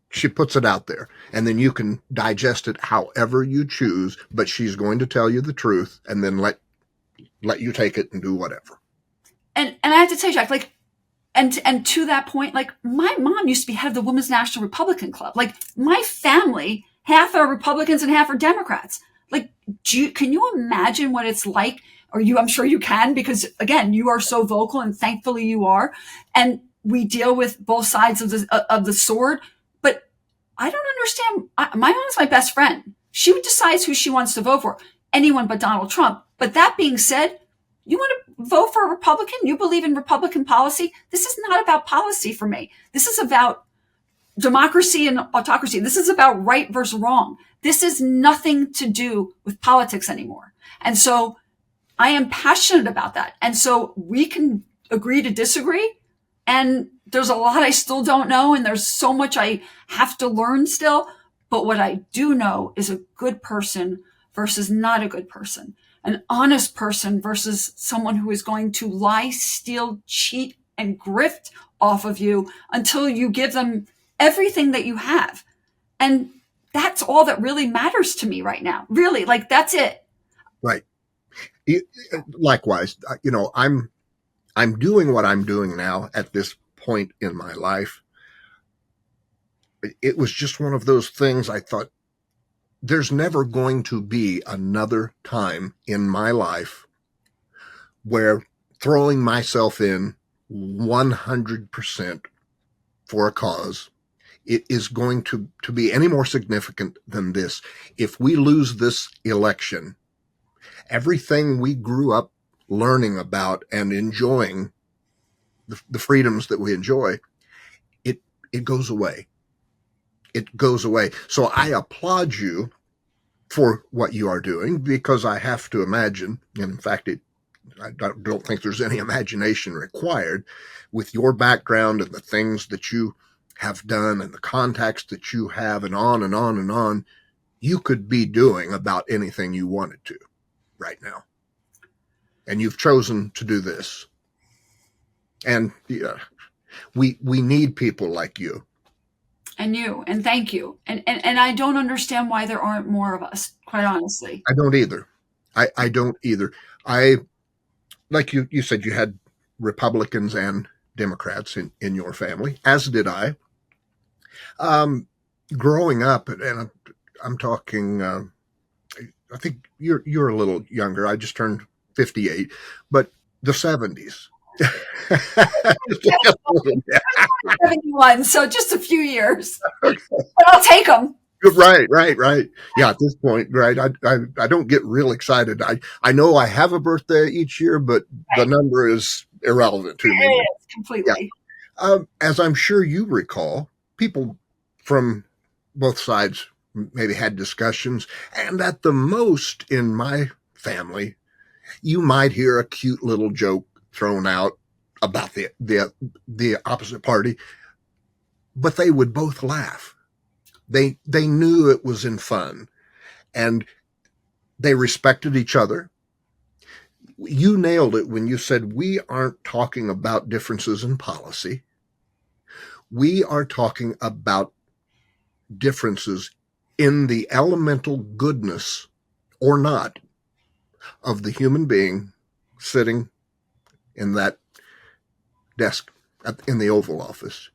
she puts it out there, and then you can digest it however you choose, but she's going to tell you the truth and then let you take it and do whatever. And I have to tell you, Jack, and to that point, my mom used to be head of the Women's National Republican Club. My family, half are Republicans and half are Democrats. Can you imagine what it's like? Or I'm sure you can, because again, you are so vocal, and thankfully you are. And we deal with both sides of the sword. But I don't understand. My mom is my best friend. She decides who she wants to vote for, anyone but Donald Trump. But that being said, you want to vote for a Republican? You believe in Republican policy? This is not about policy for me. This is about democracy and autocracy. This is about right versus wrong. This is nothing to do with politics anymore. And so I am passionate about that. And so we can agree to disagree. And there's a lot I still don't know. And there's so much I have to learn still. But what I do know is a good person versus not a good person. an honest person versus someone who is going to lie, steal, cheat, and grift off of you until you give them everything that you have. And that's all that really matters to me right now. Really, like, that's it. Right. Likewise, I'm doing what I'm doing now at this point in my life. It was just one of those things. I thought, there's never going to be another time in my life where throwing myself in 100% for a cause, it is going to be any more significant than this. If we lose this election, everything we grew up learning about and enjoying, the freedoms that we enjoy, it goes away. It goes away. So I applaud you for what you are doing, because I have to imagine, and in fact, I don't think there's any imagination required with your background and the things that you have done and the contacts that you have, and on and on and on. You could be doing about anything you wanted to right now. And you've chosen to do this. And we need people like you. And you, and thank you. And I don't understand why there aren't more of us, quite honestly. I don't either. I don't either. Like you said, you had Republicans and Democrats in your family, as did I. Growing up, and I'm talking, I think you're a little younger. I just turned 58, but the 70s. 71, so just a few years. But I'll take them. Right. Yeah, at this point, right, I don't get real excited. I know I have a birthday each year, but the number is irrelevant to me. It is, completely. Yeah. As I'm sure you recall, people from both sides maybe had discussions, and at the most in my family, you might hear a cute little joke thrown out about the opposite party, but they would both laugh. They knew it was in fun, and they respected each other. You nailed it when you said we aren't talking about differences in policy. We are talking about differences in the elemental goodness or not of the human being sitting in that desk in the Oval Office.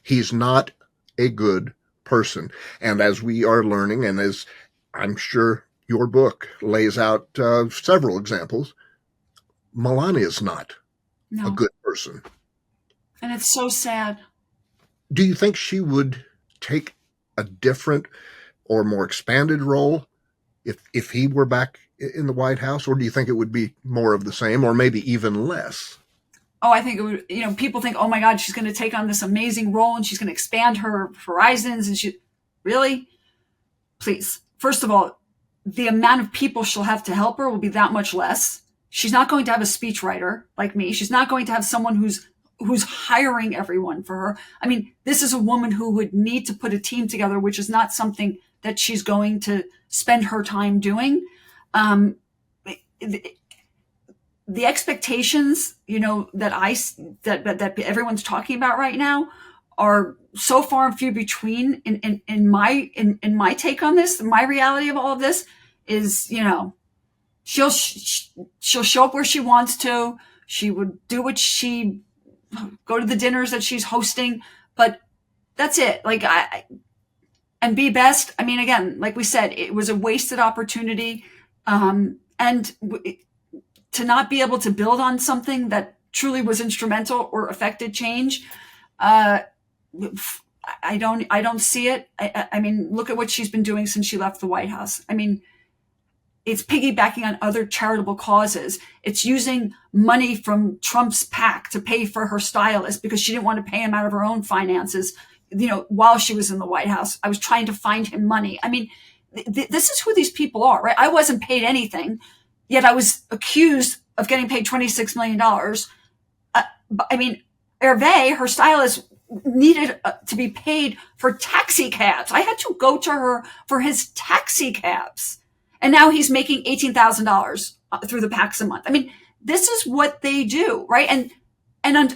He's not a good person. And as we are learning, and as I'm sure your book lays out several examples, Melania is not a good person. And it's so sad. Do you think she would take a different or more expanded role if he were back in the White House? Or do you think it would be more of the same, or maybe even less? Oh, I think it would, people think, oh my God, she's going to take on this amazing role and she's going to expand her horizons. And really? Please. First of all, the amount of people she'll have to help her will be that much less. She's not going to have a speechwriter like me. She's not going to have someone who's hiring everyone for her. I mean, this is a woman who would need to put a team together, which is not something that she's going to spend her time doing. The expectations, that everyone's talking about right now are so far and few between. In my take on this, my reality of all of this is, she'll show up where she wants to. She would do go to the dinners that she's hosting, but that's it. And be best. I mean, again, like we said, it was a wasted opportunity. To not be able to build on something that truly was instrumental or affected change, I don't see it. I mean, look at what she's been doing since she left the White House. I mean, it's piggybacking on other charitable causes. It's using money from Trump's PAC to pay for her stylist because she didn't want to pay him out of her own finances, while she was in the White House. I was trying to find him money. I mean, this is who these people are, right? I wasn't paid anything, yet I was accused of getting paid $26 million. Hervé, her stylist, needed to be paid for taxi cabs. I had to go to her for his taxi cabs. And now he's making $18,000 through the PACs a month. I mean, this is what they do, right? And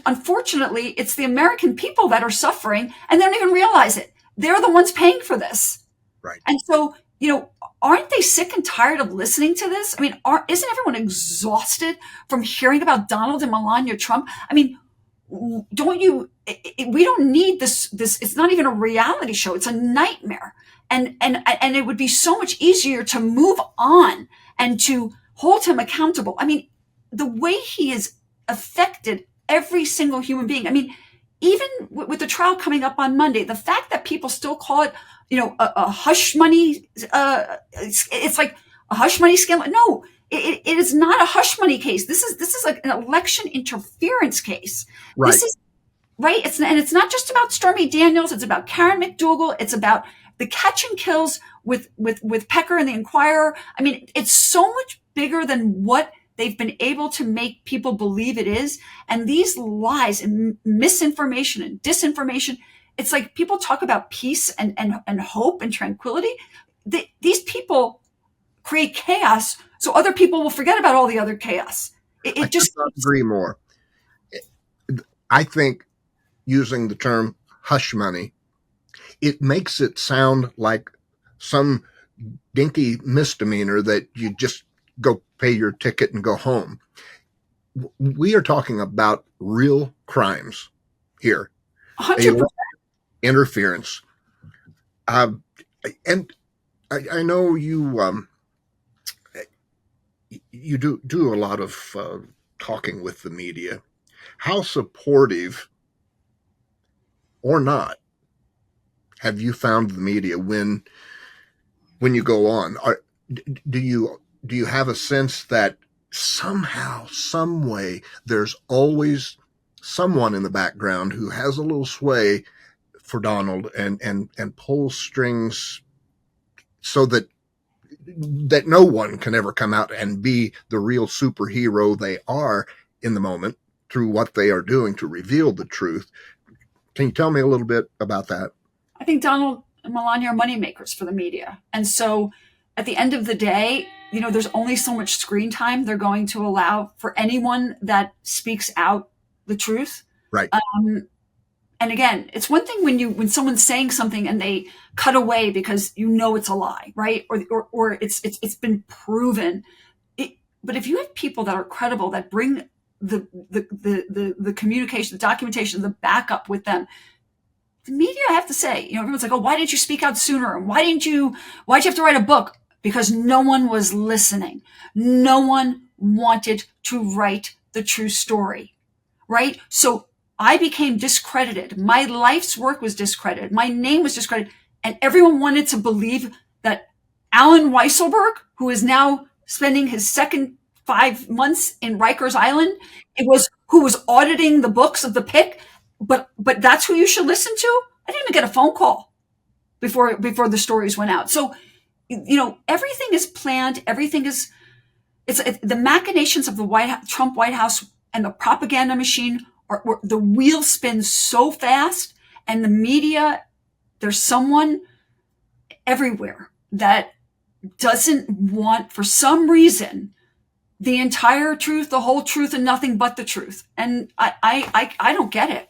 unfortunately, it's the American people that are suffering, and they don't even realize it. They're the ones paying for this. Right. And so, aren't they sick and tired of listening to this? I mean, isn't everyone exhausted from hearing about Donald and Melania Trump? I mean, we don't need this, it's not even a reality show. It's a nightmare. And it would be so much easier to move on and to hold him accountable. I mean, the way he has affected every single human being. I mean, even with the trial coming up on Monday, the fact that people still call it, a hush money, it's like a hush money scandal. No, it is not a hush money case. This is like an election interference case. Right. This is right. It's not just about Stormy Daniels. It's about Karen McDougal. It's about the catch and kills with Pecker and the Inquirer. I mean, it's so much bigger than what they've been able to make people believe it is. And these lies and misinformation and disinformation, it's like people talk about peace and hope and tranquility. These people create chaos so other people will forget about all the other chaos. I just agree more. I think using the term hush money, it makes it sound like some dinky misdemeanor that you just go pay your ticket and go home. We are talking about real crimes here. 100%. Interference. And I know you do a lot of talking with the media. How supportive or not have you found the media when you go on? Do you have a sense that somehow, some way, there's always someone in the background who has a little sway for Donald and pulls strings so that no one can ever come out and be the real superhero they are in the moment through what they are doing to reveal the truth? Can you tell me a little bit about that? I think Donald and Melania are moneymakers for the media. And so at the end of the day, there's only so much screen time they're going to allow for anyone that speaks out the truth. Right. And again, it's one thing when someone's saying something and they cut away because it's a lie, right? Or it's been proven. But if you have people that are credible, that bring the communication, the documentation, the backup with them, the media, I have to say, everyone's like, oh, why didn't you speak out sooner? And why'd you have to write a book? Because no one was listening. No one wanted to write the true story, right? So I became discredited. My life's work was discredited. My name was discredited. And everyone wanted to believe that Alan Weisselberg, who is now spending his second 5 months in Rikers Island, who was auditing the books of the PIC, but that's who you should listen to? I didn't even get a phone call before the stories went out. So, everything is planned. Everything is, it's the machinations of the Trump White House and the propaganda machine the wheel spins so fast, and the media, there's someone everywhere that doesn't want, for some reason, the entire truth, the whole truth, and nothing but the truth. And I don't get it.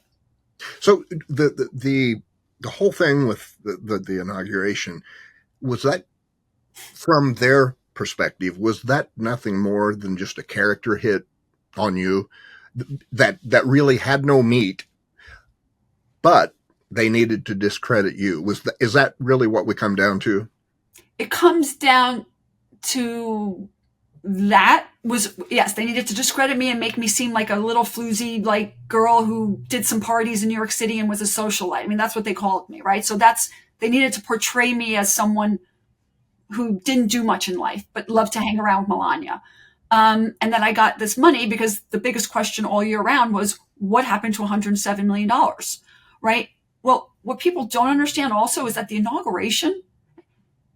So the whole thing with the inauguration, was that, from their perspective, was that nothing more than just a character hit on you that really had no meat, but they needed to discredit you? Is that really what we come down to? It comes down to that. Yes, they needed to discredit me and make me seem like a little floozy like girl who did some parties in New York City and was a socialite. I mean, that's what they called me, right? So they needed to portray me as someone who didn't do much in life, but loved to hang around with Melania. And then I got this money because the biggest question all year round was, what happened to $107 million, right? Well, what people don't understand also is that the inauguration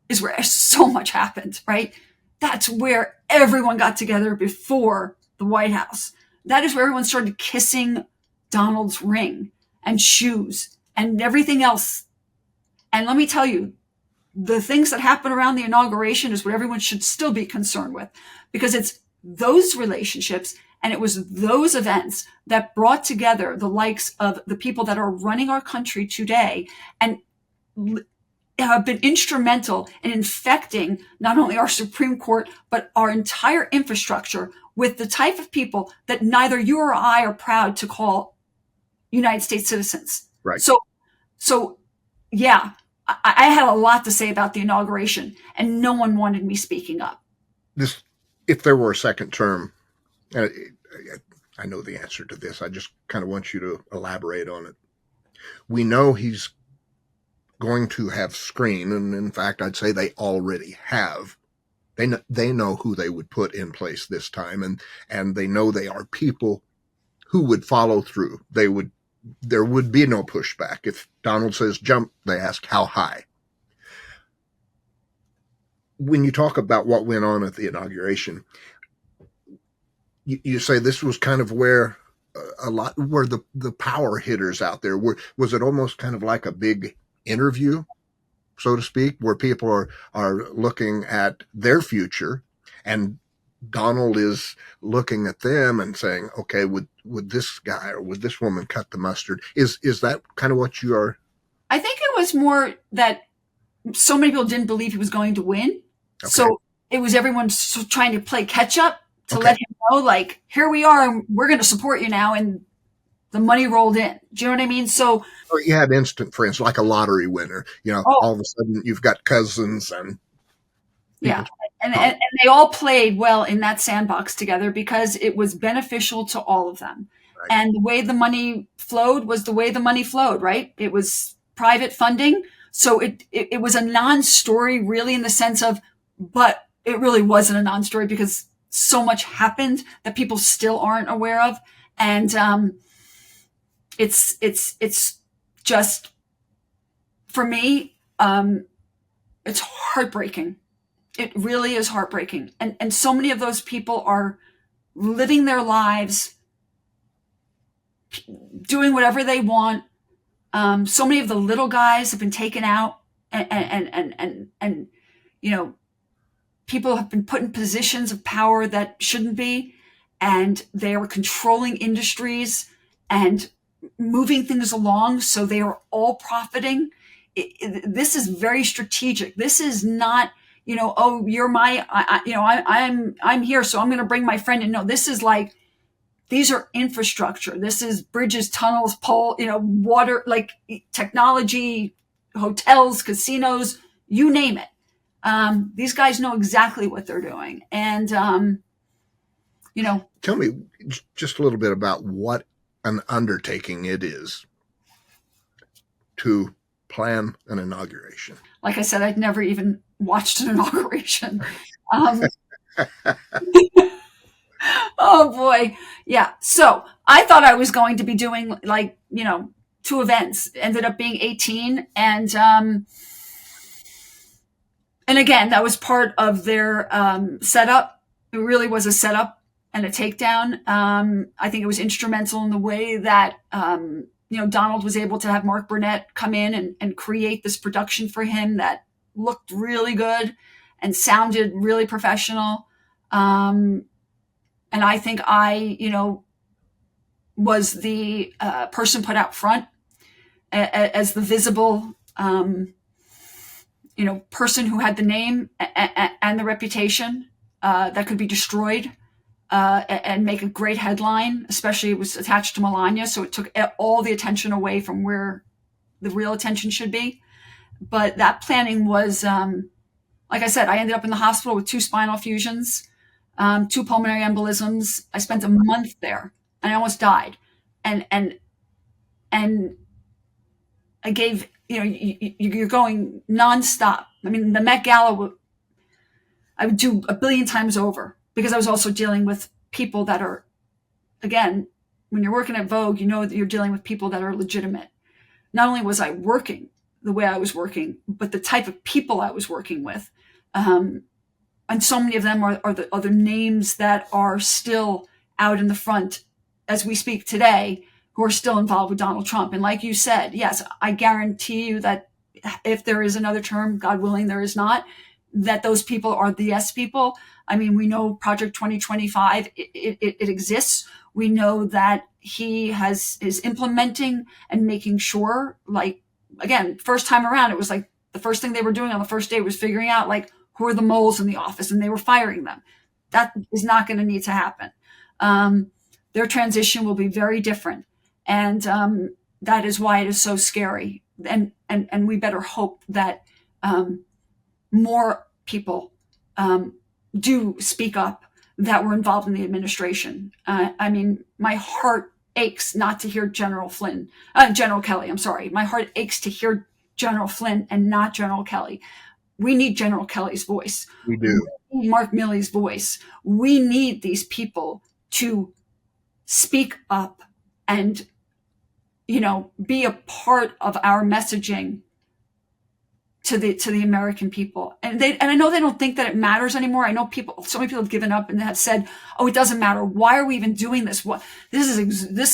is where so much happened, right? That's where everyone got together before the White House. That is where everyone started kissing Donald's ring and shoes and everything else. And let me tell you, the things that happen around the inauguration is what everyone should still be concerned with, because it's those relationships and it was those events that brought together the likes of the people that are running our country today and have been instrumental in infecting not only our Supreme Court, but our entire infrastructure with the type of people that neither you or I are proud to call United States citizens. Right. So yeah, I had a lot to say about the inauguration, and no one wanted me speaking up. This, if there were a second term, I know the answer to this. I just kind of want you to elaborate on it. We know he's going to have screen, and in fact, I'd say they already have. They know who they would put in place this time, and they know they are people who would follow through. There would be no pushback. If Donald says jump, they ask how high. When you talk about what went on at the inauguration, you say this was kind of where where the power hitters out there were. Was it almost kind of like a big interview, so to speak, where people are looking at their future, and Donald is looking at them and saying, okay, would this guy or would this woman cut the mustard? Is that kind of what you are? I think it was more that so many people didn't believe he was going to win. Okay. So it was everyone trying to play catch up to let him know, like, here we are, and we're going to support you now. And the money rolled in. Do you know what I mean? So you had instant friends, like a lottery winner, all of a sudden you've got cousins and. Yeah. And they all played well in that sandbox together because it was beneficial to all of them. Right. And the way the money flowed was the way the money flowed, right? It was private funding. So it was a non-story really in the sense of, but it really wasn't a non-story because so much happened that people still aren't aware of. And it's just, for me, it's heartbreaking. It really is heartbreaking. And so many of those people are living their lives, doing whatever they want. So many of the little guys have been taken out and people have been put in positions of power that shouldn't be. And they are controlling industries and moving things along. So they are all profiting. This is very strategic. This is not, you're I'm here, so I'm going to bring my friend in. No, this is like, these are infrastructure. This is bridges, tunnels, pole, water, like technology, hotels, casinos, you name it. These guys know exactly what they're doing. And, Tell me just a little bit about what an undertaking it is to plan an inauguration. Like I said, I'd never even watched an inauguration. Oh boy. Yeah. So I thought I was going to be doing 2 events, ended up being 18. And again, that was part of their setup. It really was a setup and a takedown. I think it was instrumental in the way that, Donald was able to have Mark Burnett come in and create this production for him that looked really good and sounded really professional. And I think I, was the person put out front as the visible, person who had the name and the reputation that could be destroyed and make a great headline, especially it was attached to Melania. So it took all the attention away from where the real attention should be. But that planning was, like I said, I ended up in the hospital with 2 spinal fusions, 2 pulmonary embolisms. I spent a month there and I almost died. And I gave, you're going nonstop. I mean, the Met Gala, I would do 1 billion times over because I was also dealing with people that are, again, when you're working at Vogue, that you're dealing with people that are legitimate. Not only was I working the way I was working, but the type of people I was working with. And so many of them are the names that are still out in the front as we speak today, who are still involved with Donald Trump. And like you said, yes, I guarantee you that if there is another term, God willing, there is not, that those people are the yes people. I mean, we know Project 2025, it exists. We know that he is implementing and making sure, like, again, first time around, it was like the first thing they were doing on the first day was figuring out, like, who are the moles in the office, and they were firing them. That is not going to need to happen. Their transition will be very different. And that is why it is so scary. And we better hope that more people do speak up that were involved in the administration. I mean, my heart aches not to hear General Kelly. I'm sorry. My heart aches to hear General Flynn and not General Kelly. We need General Kelly's voice. We do. We need Mark Milley's voice. We need these people to speak up and, be a part of our messaging to the American people. And I know they don't think that it matters anymore. I know so many people have given up and have said, oh, it doesn't matter. Why are we even doing this? This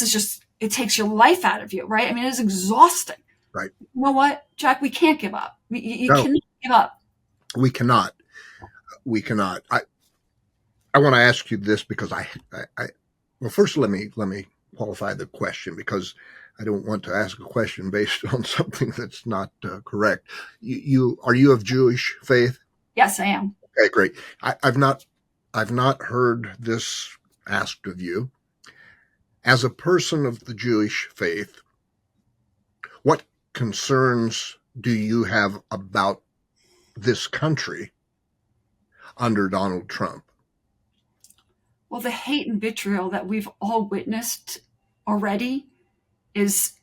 is just, it takes your life out of you, right? I mean, it's exhausting. Right. You know what, Jack? We can't give up. You No. cannot give up. We cannot. I want to ask you this because well, first let me qualify the question, because I don't want to ask a question based on something that's not correct. Are you of Jewish faith? Yes, I am. Okay, great. I've not heard this asked of you. As a person of the Jewish faith, what concerns do you have about this country under Donald Trump? Well, the hate and vitriol that we've all witnessed already is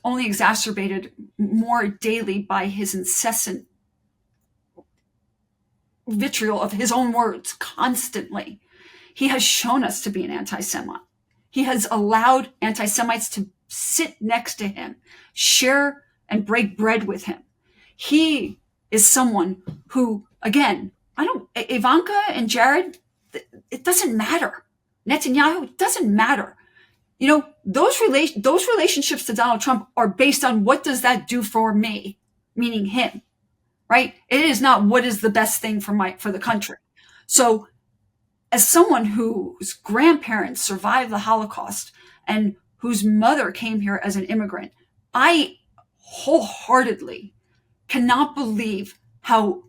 only exacerbated more daily by his incessant vitriol of his own words constantly. He has shown us to be an anti-Semite. He has allowed anti-Semites to sit next to him, share and break bread with him. He is someone who, again, Ivanka and Jared, it doesn't matter. Netanyahu, it doesn't matter. Those relationships to Donald Trump are based on what does that do for me, meaning him, right? It is not what is the best thing for the country. So as someone whose grandparents survived the Holocaust and whose mother came here as an immigrant, I wholeheartedly cannot believe how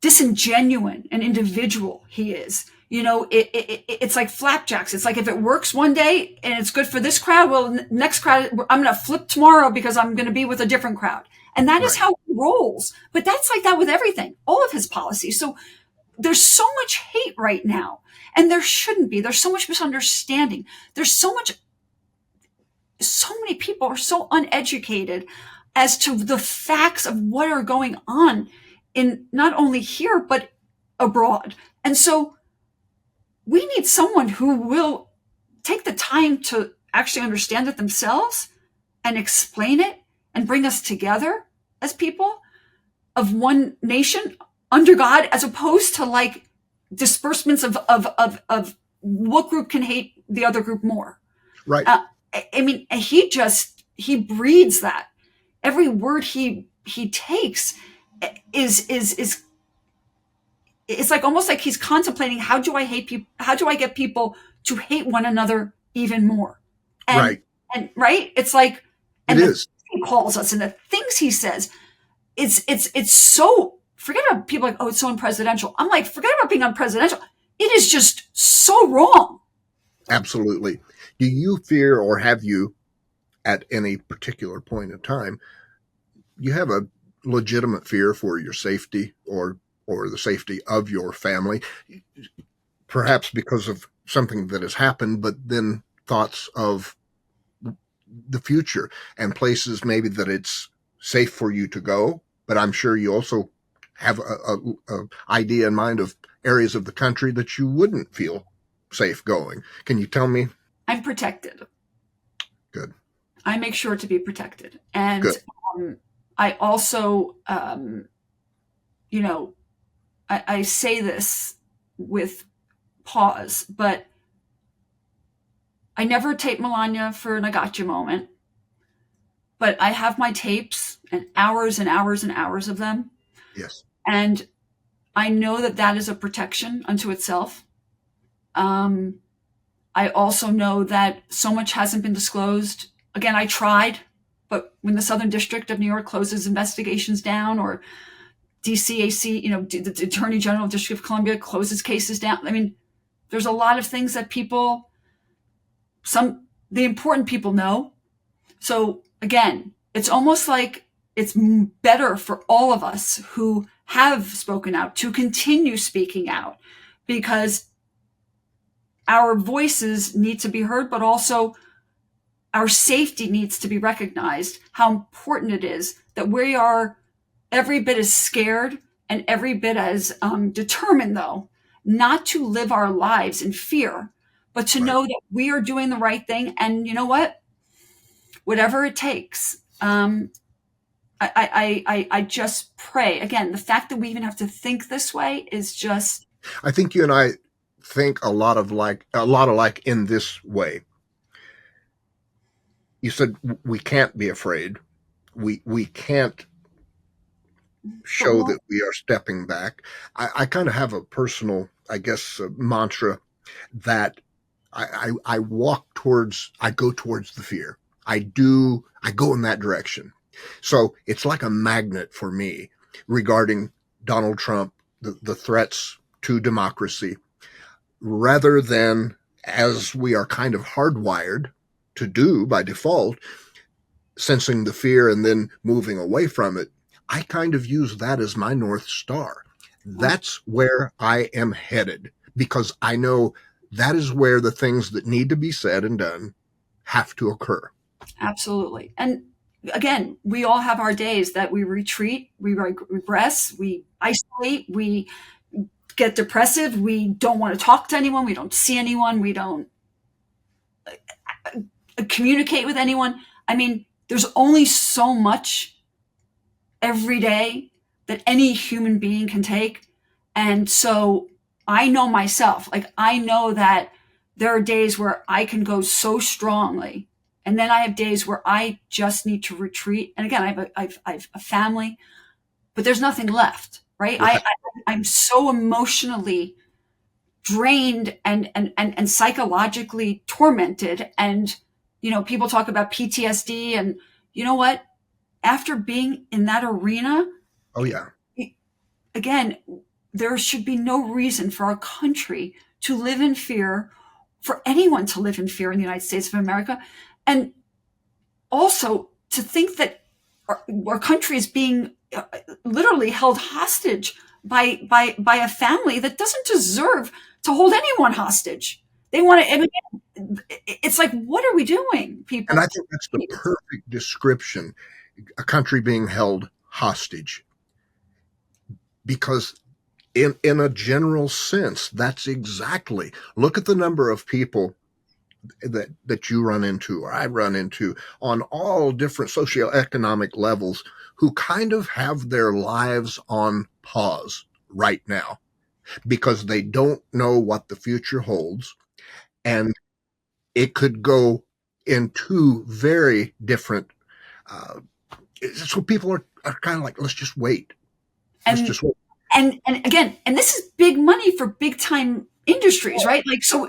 disingenuous an individual he is. It's like flapjacks. It's like if it works one day and it's good for this crowd, well, next crowd, I'm going to flip tomorrow because I'm going to be with a different crowd. And that is how he rolls. But that's like that with everything, all of his policies. So there's so much hate right now, and there shouldn't be. There's so much misunderstanding. There's so many people are so uneducated as to the facts of what are going on in not only here, but abroad. And so we need someone who will take the time to actually understand it themselves and explain it and bring us together as people of one nation under God, as opposed to like disbursements of what group can hate the other group more. Right. I mean, he breeds that. Every word he takes is it's like almost like he's contemplating, how do I hate people? How do I get people to hate one another even more? And right. It's like, and it the is. He calls us and the things he says, it's so, forget about people like, oh, it's so unpresidential. I'm like, forget about being unpresidential. It is just so wrong. Absolutely. Do you fear, or have you at any particular point in time, you have a legitimate fear for your safety or the safety of your family, perhaps because of something that has happened, but then thoughts of the future and places maybe that it's safe for you to go? But I'm sure you also have a idea in mind of areas of the country that you wouldn't feel safe going. Can you tell me? I'm protected. Good. I make sure to be protected. And I also, I say this with pause, but I never tape Melania for an I gotcha moment. But I have my tapes and hours and hours and hours of them. Yes. And I know that that is a protection unto itself. I also know that so much hasn't been disclosed. Again, I tried, but when the Southern District of New York closes investigations down, or DCAC, the Attorney General of District of Columbia closes cases down. I mean, there's a lot of things that the important people know. So again, it's almost like it's better for all of us who have spoken out to continue speaking out, because our voices need to be heard, but also our safety needs to be recognized. How important it is that we are every bit as scared and every bit as determined, though, not to live our lives in fear, but to know that we are doing the right thing. And you know what? Whatever it takes. I just pray. Again, the fact that we even have to think this way is just. I think you and I think a lot alike in this way. You said we can't be afraid. We can't show that we are stepping back. I kind of have a personal, I guess, mantra that I go towards the fear. I go in that direction. So it's like a magnet for me regarding Donald Trump, the threats to democracy, rather than, as we are kind of hardwired to do by default, sensing the fear and then moving away from it. I kind of use that as my North Star. That's where I am headed, because I know that is where the things that need to be said and done have to occur. Absolutely. And again, we all have our days that we retreat, we regress, we isolate, we get depressive, we don't want to talk to anyone, we don't see anyone, we don't communicate with anyone. I mean, there's only so much every day that any human being can take. And so I know myself, like I know that there are days where I can go so strongly. And then I have days where I just need to retreat. And again, I have a family, but there's nothing left, right? I'm so emotionally drained and psychologically tormented. And, people talk about PTSD, and you know what? After being in that arena, oh yeah, again, there should be no reason for our country to live in fear, for anyone to live in fear in the United States of America. And also to think that our country is being literally held hostage by a family that doesn't deserve to hold anyone hostage. They want to. It's like, what are we doing, people? And I think that's the perfect description: a country being held hostage. Because in a general sense, that's exactly. Look at the number of people that you run into, or I run into, on all different socioeconomic levels, who kind of have their lives on pause right now because they don't know what the future holds. And it could go in two very different, so people are kind of like, let's just wait. Let's just wait. And again, and this is big money for big time industries, right? Like, so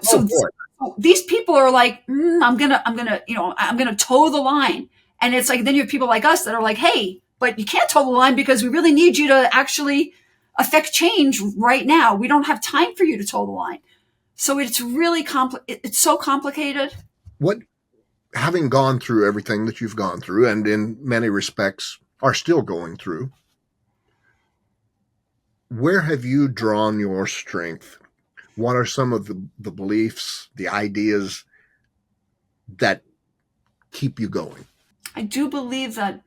these people are like, I'm gonna toe the line. And it's like, then you have people like us that are like, hey, but you can't toe the line because we really need you to actually affect change right now. We don't have time for you to toe the line. So it's really it's so complicated. What, having gone through everything that you've gone through, and in many respects are still going through, where have you drawn your strength? What are some of the beliefs, the ideas that keep you going? I do believe that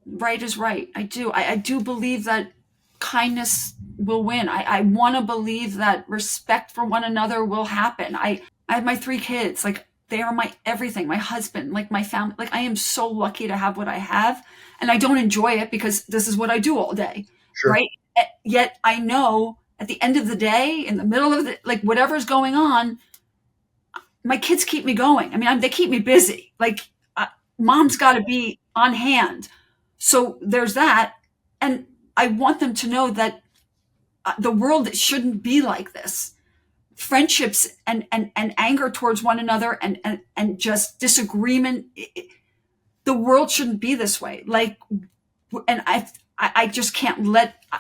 right is right. I do. I do believe that kindness will win. I want to believe that respect for one another will happen. I have my 3 kids. Like, they are my everything, my husband, like my family. Like, I am so lucky to have what I have, and I don't enjoy it because this is what I do all day. Sure. Right. Yet I know at the end of the day, in the middle of like whatever's going on, my kids keep me going. I mean, they keep me busy. Like, mom's got to be on hand. So there's that. And I want them to know that the world shouldn't be like this. Friendships and anger towards one another and just disagreement. The world shouldn't be this way. Like, and I just can't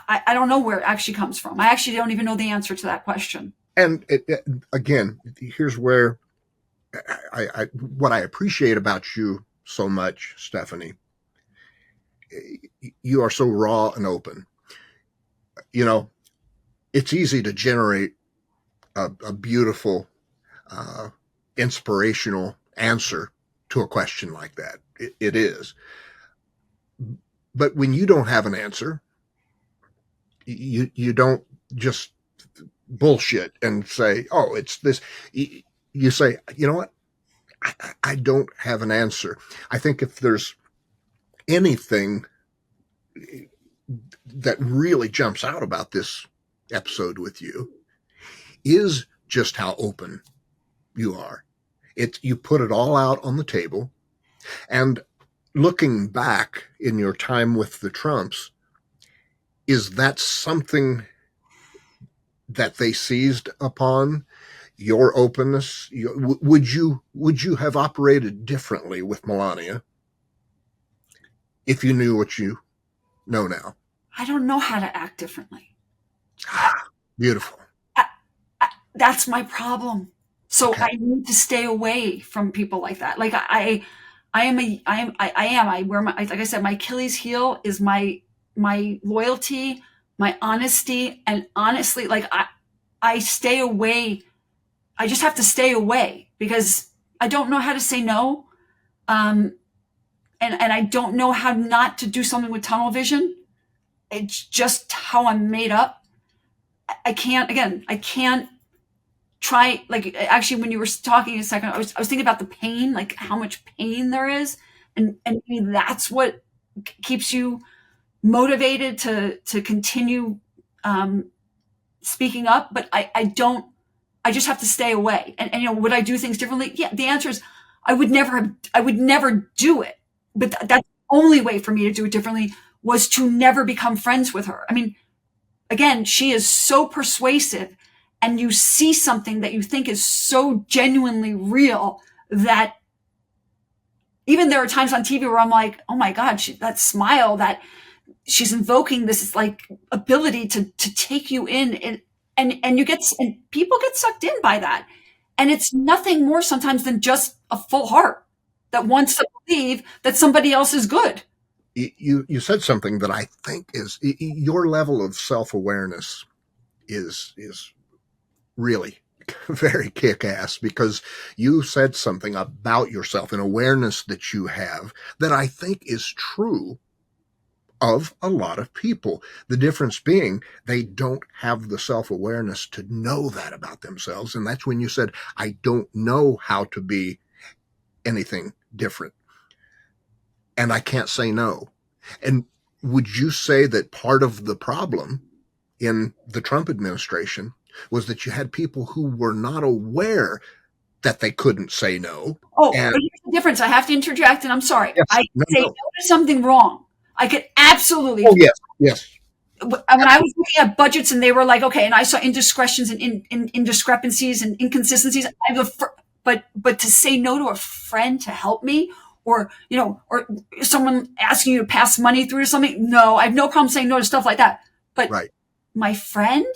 I don't know where it actually comes from. I actually don't even know the answer to that question. And again, here's where what I appreciate about you so much, Stephanie. You are so raw and open. You know, it's easy to generate a beautiful, inspirational answer to a question like that. It is. But when you don't have an answer, you don't just bullshit and say, oh, it's this. You say, you know what? I don't have an answer. I think if there's anything that really jumps out about this episode with you is just how open you are. You put it all out on the table. And looking back in your time with the Trumps, is that something that they seized upon? Your openness? Would you have operated differently with Melania if you knew what you know now? I don't know how to act differently. Beautiful. That's my problem. So Okay. I need to stay away from people like that. Like I wear my, like I said, my Achilles heel is my loyalty, my honesty, and honestly, like I stay away. I just have to stay away because I don't know how to say no. And I don't know how not to do something with tunnel vision. It's just how I'm made up. I can't try, like, actually, when you were talking a second, I was thinking about the pain, like how much pain there is. And maybe that's what keeps you motivated to continue speaking up. But I just have to stay away. And would I do things differently? Yeah. The answer is I would never do it. But that's the only way for me to do it differently was to never become friends with her. I mean, again, she is so persuasive, and you see something that you think is so genuinely real that even there are times on TV where I'm like, oh my God, that smile, that she's invoking this like ability to take you in, and people get sucked in by that. And it's nothing more sometimes than just a full heart that wants to believe that somebody else is good. You said something that I think is your level of self-awareness is really very kick-ass, because you said something about yourself, an awareness that you have that I think is true of a lot of people. The difference being they don't have the self-awareness to know that about themselves. And that's when you said, I don't know how to be anything different. And I can't say no. And would you say that part of the problem in the Trump administration was that you had people who were not aware that they couldn't say no? Oh, but here's the difference. I have to interject, and I'm sorry. Yes, I could say no to something wrong. I could absolutely. Oh, yes. When I was looking at budgets and they were like, okay, and I saw indiscretions and indiscrepancies and inconsistencies, but to say no to a friend to help me, or someone asking you to pass money through to something, no, I have no problem saying no to stuff like that. But right. My friend,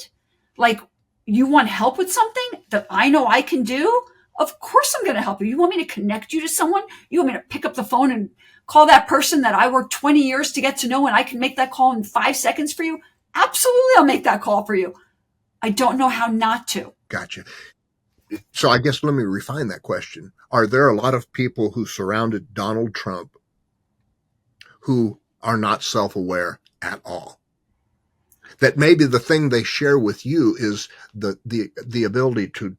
like, you want help with something that I know I can do? Of course I'm going to help you. You want me to connect you to someone? You want me to pick up the phone and call that person that I worked 20 years to get to know, and I can make that call in 5 seconds for you? Absolutely, I'll make that call for you. I don't know how not to. Gotcha. So I guess let me refine that question. Are there a lot of people who surrounded Donald Trump who are not self-aware at all? That maybe the thing they share with you is the ability to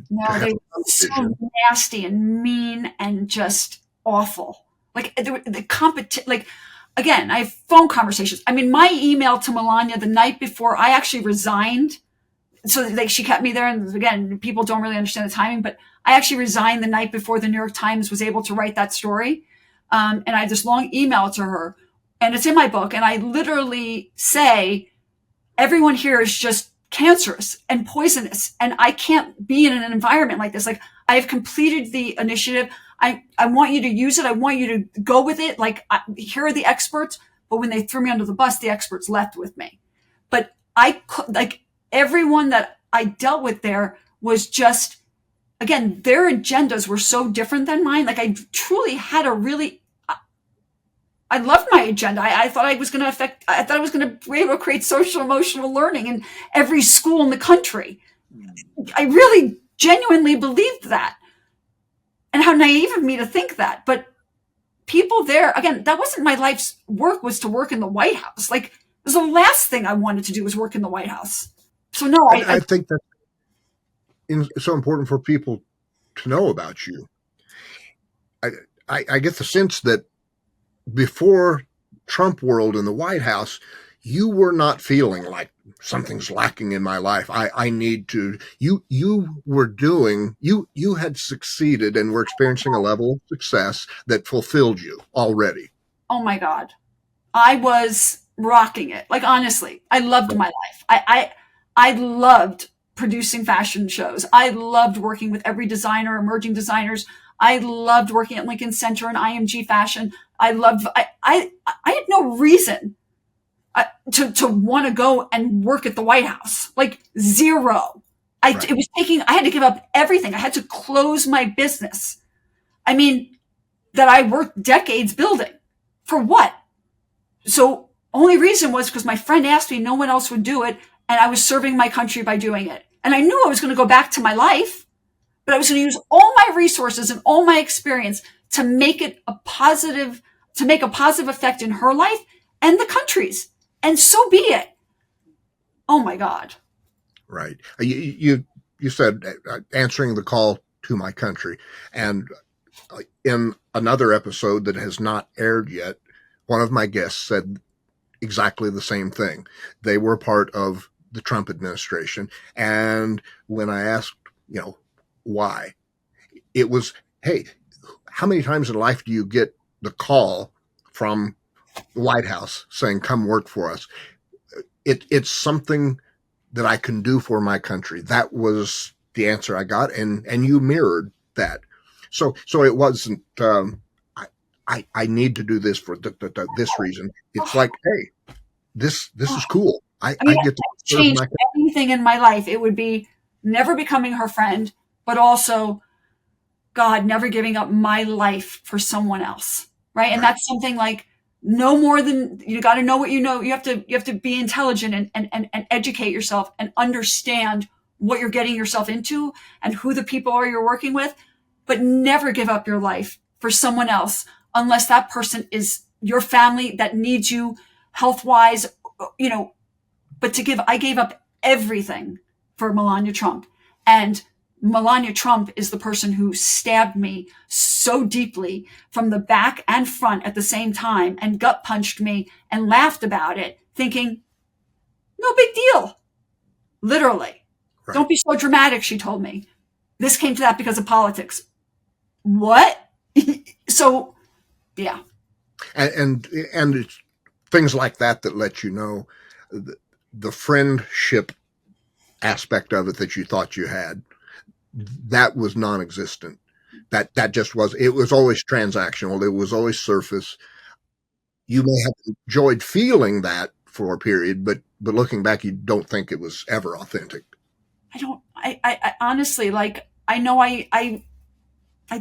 no, they're so nasty and mean and just awful. Like the competition. Like, again, I have phone conversations. I mean, my email to Melania the night before I actually resigned, so like she kept me there. And again, people don't really understand the timing, but I actually resigned the night before the New York Times was able to write that story. And I had this long email to her And it's in my book. And I literally say, everyone here is just cancerous and poisonous. And I can't be in an environment like this. Like, I have completed the initiative. I want you to use it. I want you to go with it. Like, here are the experts. But when they threw me under the bus, the experts left with me. But like, everyone that I dealt with there was just, again, their agendas were so different than mine. Like, I truly had I loved my agenda. I thought I was going to be able to create social emotional learning in every school in the country. I really genuinely believed that. And how naive of me to think that. But people there, again, that wasn't my life's work, was to work in the White House. Like, it was the last thing I wanted to do was work in the White House. So no, I think that's so important for people to know about you. I get the sense that before Trump world in the White House, you were not feeling like something's lacking in my life. I need to, you were doing, you had succeeded and were experiencing a level of success that fulfilled you already. Oh my God. I was rocking it. Like, honestly, I loved my life. I loved producing fashion shows. I loved working with every designer, emerging designers. I loved working at Lincoln Center and IMG Fashion. I had no reason to want to go and work at the White House. Like, zero. I had to give up everything. I had to close my business. I mean, that I worked decades building. For what? So only reason was because my friend asked me, no one else would do it. And I was serving my country by doing it. And I knew I was going to go back to my life, but I was going to use all my resources and all my experience to make it to make a positive effect in her life and the country's. And so be it. Oh my God. Right. You said answering the call to my country. And in another episode that has not aired yet, one of my guests said exactly the same thing. They were part of the Trump administration. And when I asked, why, it was, hey, how many times in life do you get the call from the White House saying, come work for us? It's something that I can do for my country. That was the answer I got. And you mirrored that. So it wasn't, I need to do this for this reason. It's like, hey, this is cool. I get to change anything in my life. It would be never becoming her friend, but also, God, never giving up my life for someone else. Right. And that's something like, no more than, you got to know what you know. You have to be intelligent and educate yourself and understand what you're getting yourself into and who the people are you're working with, but never give up your life for someone else unless that person is your family that needs you health-wise, but I gave up everything for Melania Trump. And Melania Trump is the person who stabbed me so deeply from the back and front at the same time and gut punched me and laughed about it, thinking, no big deal. Literally. Right. Don't be so dramatic, she told me. This came to that because of politics. What? So, yeah. And it's things like that let you know the friendship aspect of it that you thought you had, that was non-existent. That just was, it was always transactional. It was always surface. You may have enjoyed feeling that for a period, but looking back, you don't think it was ever authentic. I honestly, like, I know I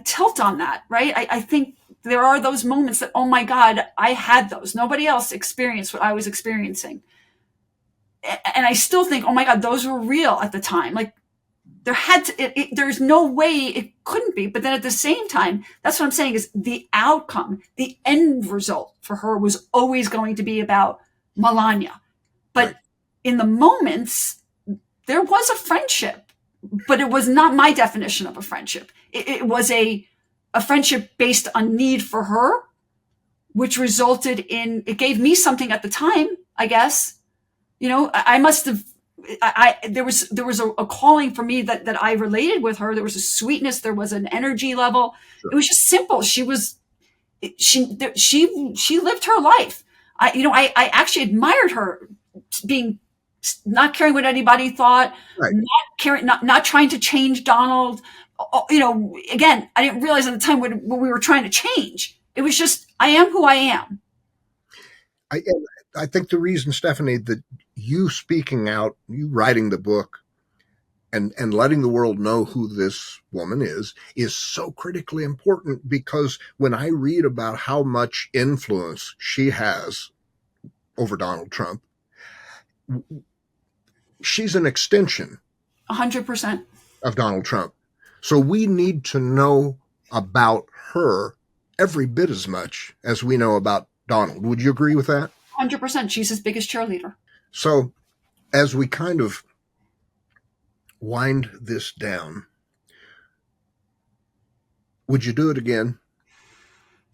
tilt on that, right? I think there are those moments that, oh my God, I had those. Nobody else experienced what I was experiencing. And I still think, oh my God, those were real at the time. Like, there's no way it couldn't be. But then at the same time, that's what I'm saying is the outcome, the end result for her was always going to be about Melania. But right. In the moments, there was a friendship, but it was not my definition of a friendship. It was a friendship based on need for her, which resulted in, it gave me something at the time, I guess. I must have, there was a calling for me that I related with her. There was a sweetness. There was an energy level. Sure. It was just simple. She lived her life. I actually admired her being not caring what anybody thought, Right. not trying to change Donald. Again, I didn't realize at the time what we were trying to change. It was just, I am who I am. I think the reason, Stephanie, that you speaking out, you writing the book, and letting the world know who this woman is so critically important, because when I read about how much influence she has over Donald Trump, she's an extension 100%. of Donald Trump. So we need to know about her every bit as much as we know about Donald. Would you agree with that? 100%. She's his biggest cheerleader. So as we kind of wind this down, would you do it again?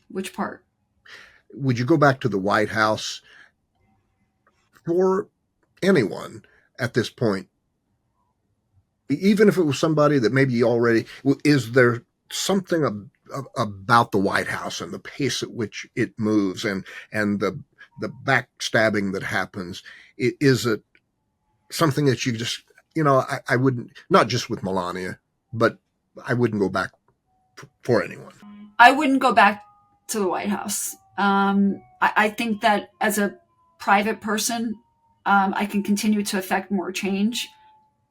Which part? Would you go back to the White House for anyone at this point? Even if it was somebody that maybe you already, is there something about the White House and the pace at which it moves and the backstabbing that happens? Is it something that you just, I wouldn't, not just with Melania, but I wouldn't go back for anyone. I wouldn't go back to the White House. I think that as a private person, I can continue to affect more change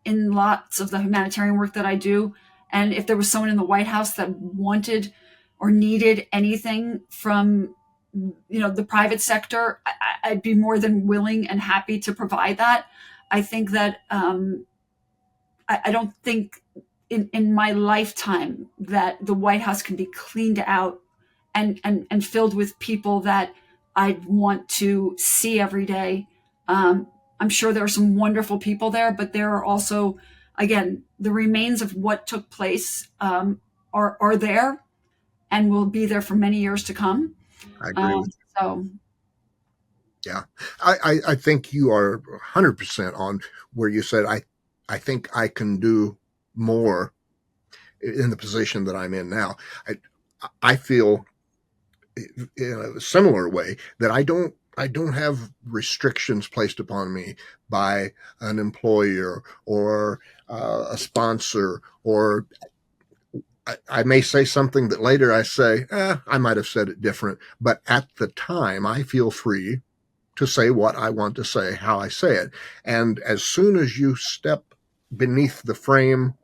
in lots of the humanitarian work that I do. And if there was someone in the White House that wanted or needed anything from, the private sector, I'd be more than willing and happy to provide that. I think that I don't think in my lifetime that the White House can be cleaned out and filled with people that I'd want to see every day. I'm sure there are some wonderful people there, but there are also, again, the remains of what took place are there and will be there for many years to come. I agree with you. So, yeah, I think you are 100% on where you said, I think I can do more in the position that I'm in now. I feel in a similar way that I don't have restrictions placed upon me by an employer or a sponsor, or I may say something that later I say, I might have said it different, but at the time I feel free to say what I want to say, how I say it. And as soon as you step beneath the frame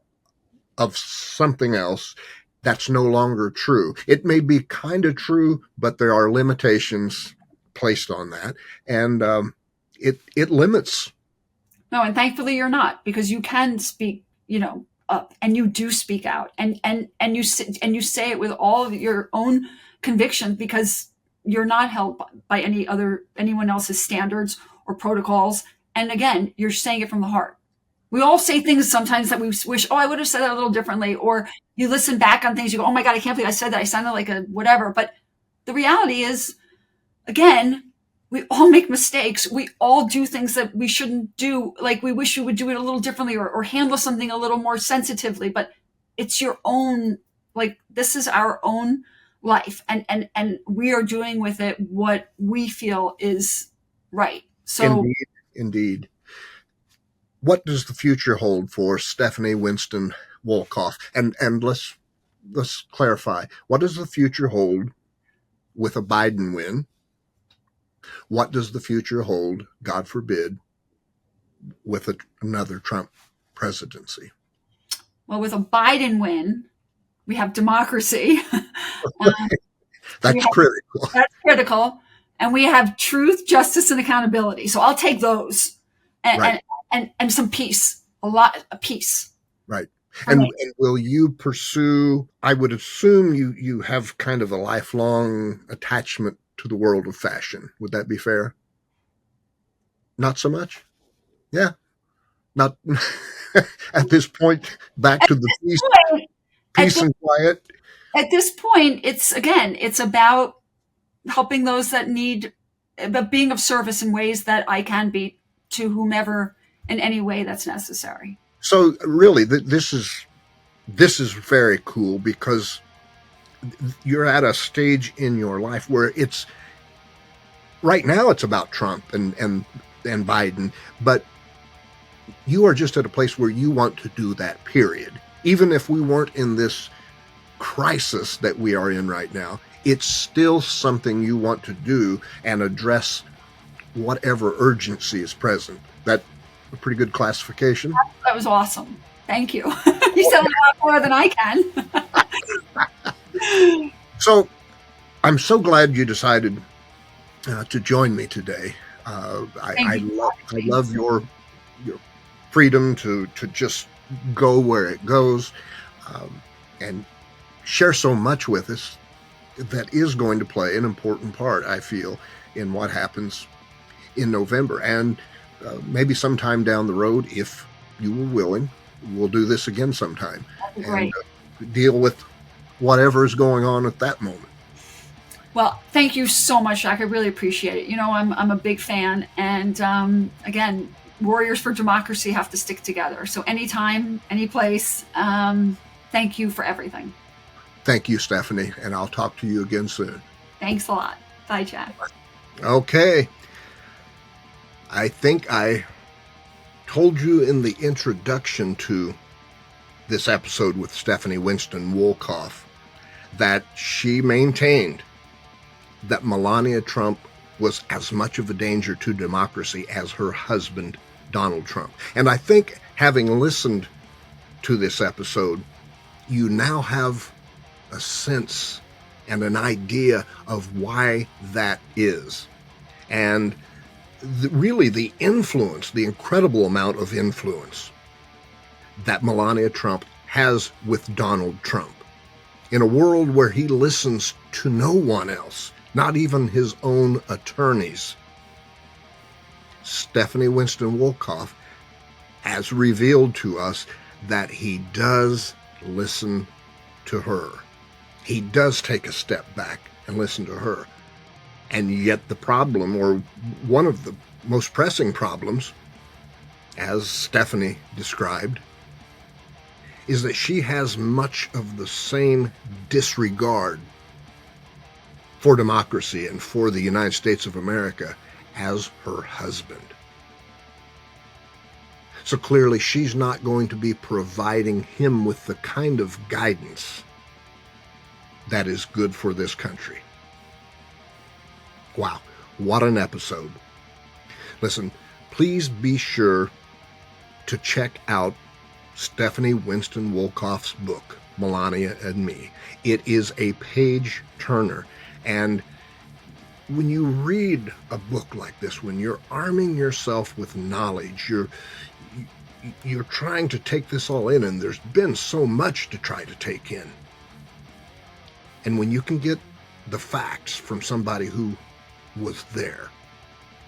of something else, that's no longer true. It may be kind of true, but there are limitations placed on that, and it limits. No, and thankfully you're not, because you can speak, up, and you do speak out, and you say it with all of your own convictions, because you're not held by anyone else's standards or protocols. And again, you're saying it from the heart. We all say things sometimes that we wish, I would have said that a little differently. Or you listen back on things, you go, oh my God, I can't believe I said that. I sounded like a whatever. But the reality is, again, we all make mistakes. We all do things that we shouldn't do. Like we wish we would do it a little differently or handle something a little more sensitively. But it's your own, this is our own life. And we are doing with it what we feel is right. So Indeed. What does the future hold for Stephanie Winston Wolkoff? And let's clarify. What does the future hold with a Biden win? What does the future hold, God forbid, with another Trump presidency? Well, with a Biden win, we have democracy. That's critical. That's critical. And we have truth, justice, and accountability. So I'll take those. And some peace, of peace. Right. And will you pursue, I would assume you have kind of a lifelong attachment to the world of fashion. Would that be fair? Not so much? Yeah. Not at this point, back to the peace and quiet. At this point, it's about helping those that need, but being of service in ways that I can be to whomever in any way that's necessary. So really, this is very cool, because you're at a stage in your life where right now it's about Trump and Biden, but you are just at a place where you want to do that, period. Even if we weren't in this crisis that we are in right now, it's still something you want to do and address whatever urgency is present. That a pretty good classification? That was awesome. Thank you. You said a lot more than I can. So I'm so glad you decided to join me today. I love your freedom to just go where it goes, and share so much with us that is going to play an important part, I feel, in what happens in November. And maybe sometime down the road, if you were willing, we'll do this again sometime and deal with whatever is going on at that moment. Well, thank you so much, Jack. I really appreciate it. You know, I'm a big fan. And again, warriors for democracy have to stick together. So anytime, any place, thank you for everything. Thank you, Stephanie. And I'll talk to you again soon. Thanks a lot. Bye, Jack. Okay. I think I told you in the introduction to this episode with Stephanie Winston Wolkoff that she maintained that Melania Trump was as much of a danger to democracy as her husband, Donald Trump. And I think, having listened to this episode, you now have a sense and an idea of why that is. And really the influence, the incredible amount of influence that Melania Trump has with Donald Trump. In a world where he listens to no one else, not even his own attorneys, Stephanie Winston Wolkoff has revealed to us that he does listen to her. He does take a step back and listen to her. And yet the problem, or one of the most pressing problems, as Stephanie described, is that she has much of the same disregard for democracy and for the United States of America as her husband. So clearly she's not going to be providing him with the kind of guidance that is good for this country. Wow, what an episode. Listen, please be sure to check out Stephanie Winston Wolkoff's book, Melania and Me. It is a page turner. And when you read a book like this, when you're arming yourself with knowledge, you're trying to take this all in, and there's been so much to try to take in. And when you can get the facts from somebody who was there,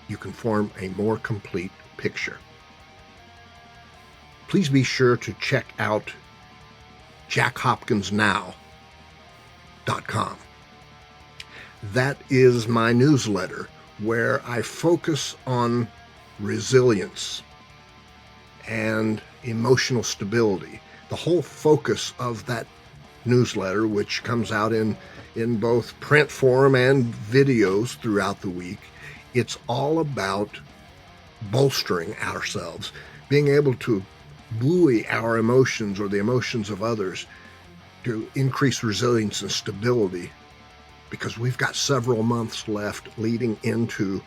you can form a more complete picture. Please be sure to check out jackhopkinsnow.com. That is my newsletter where I focus on resilience and emotional stability. The whole focus of that newsletter, which comes out in both print form and videos throughout the week, it's all about bolstering ourselves, being able to buoy our emotions or the emotions of others to increase resilience and stability, because we've got several months left leading into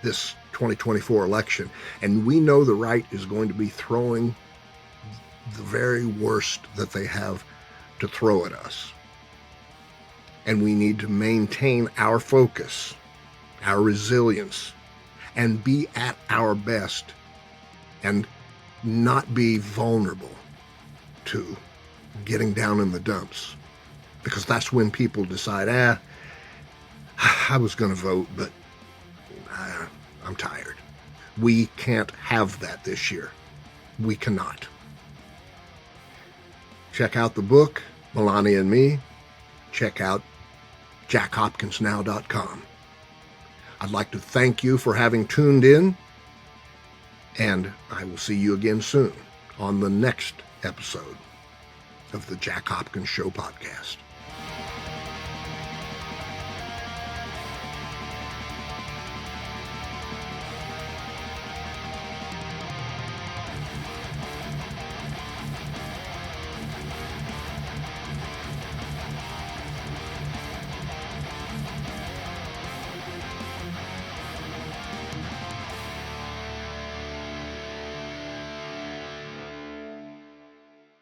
this 2024 election. And we know the right is going to be throwing the very worst that they have to throw at us. And we need to maintain our focus, our resilience, and be at our best and not be vulnerable to getting down in the dumps. Because that's when people decide, I was going to vote, but I'm tired. We can't have that this year. We cannot. Check out the book, Melania and Me. Check out jackhopkinsnow.com. I'd like to thank you for having tuned in, and I will see you again soon on the next episode of the Jack Hopkins Show podcast.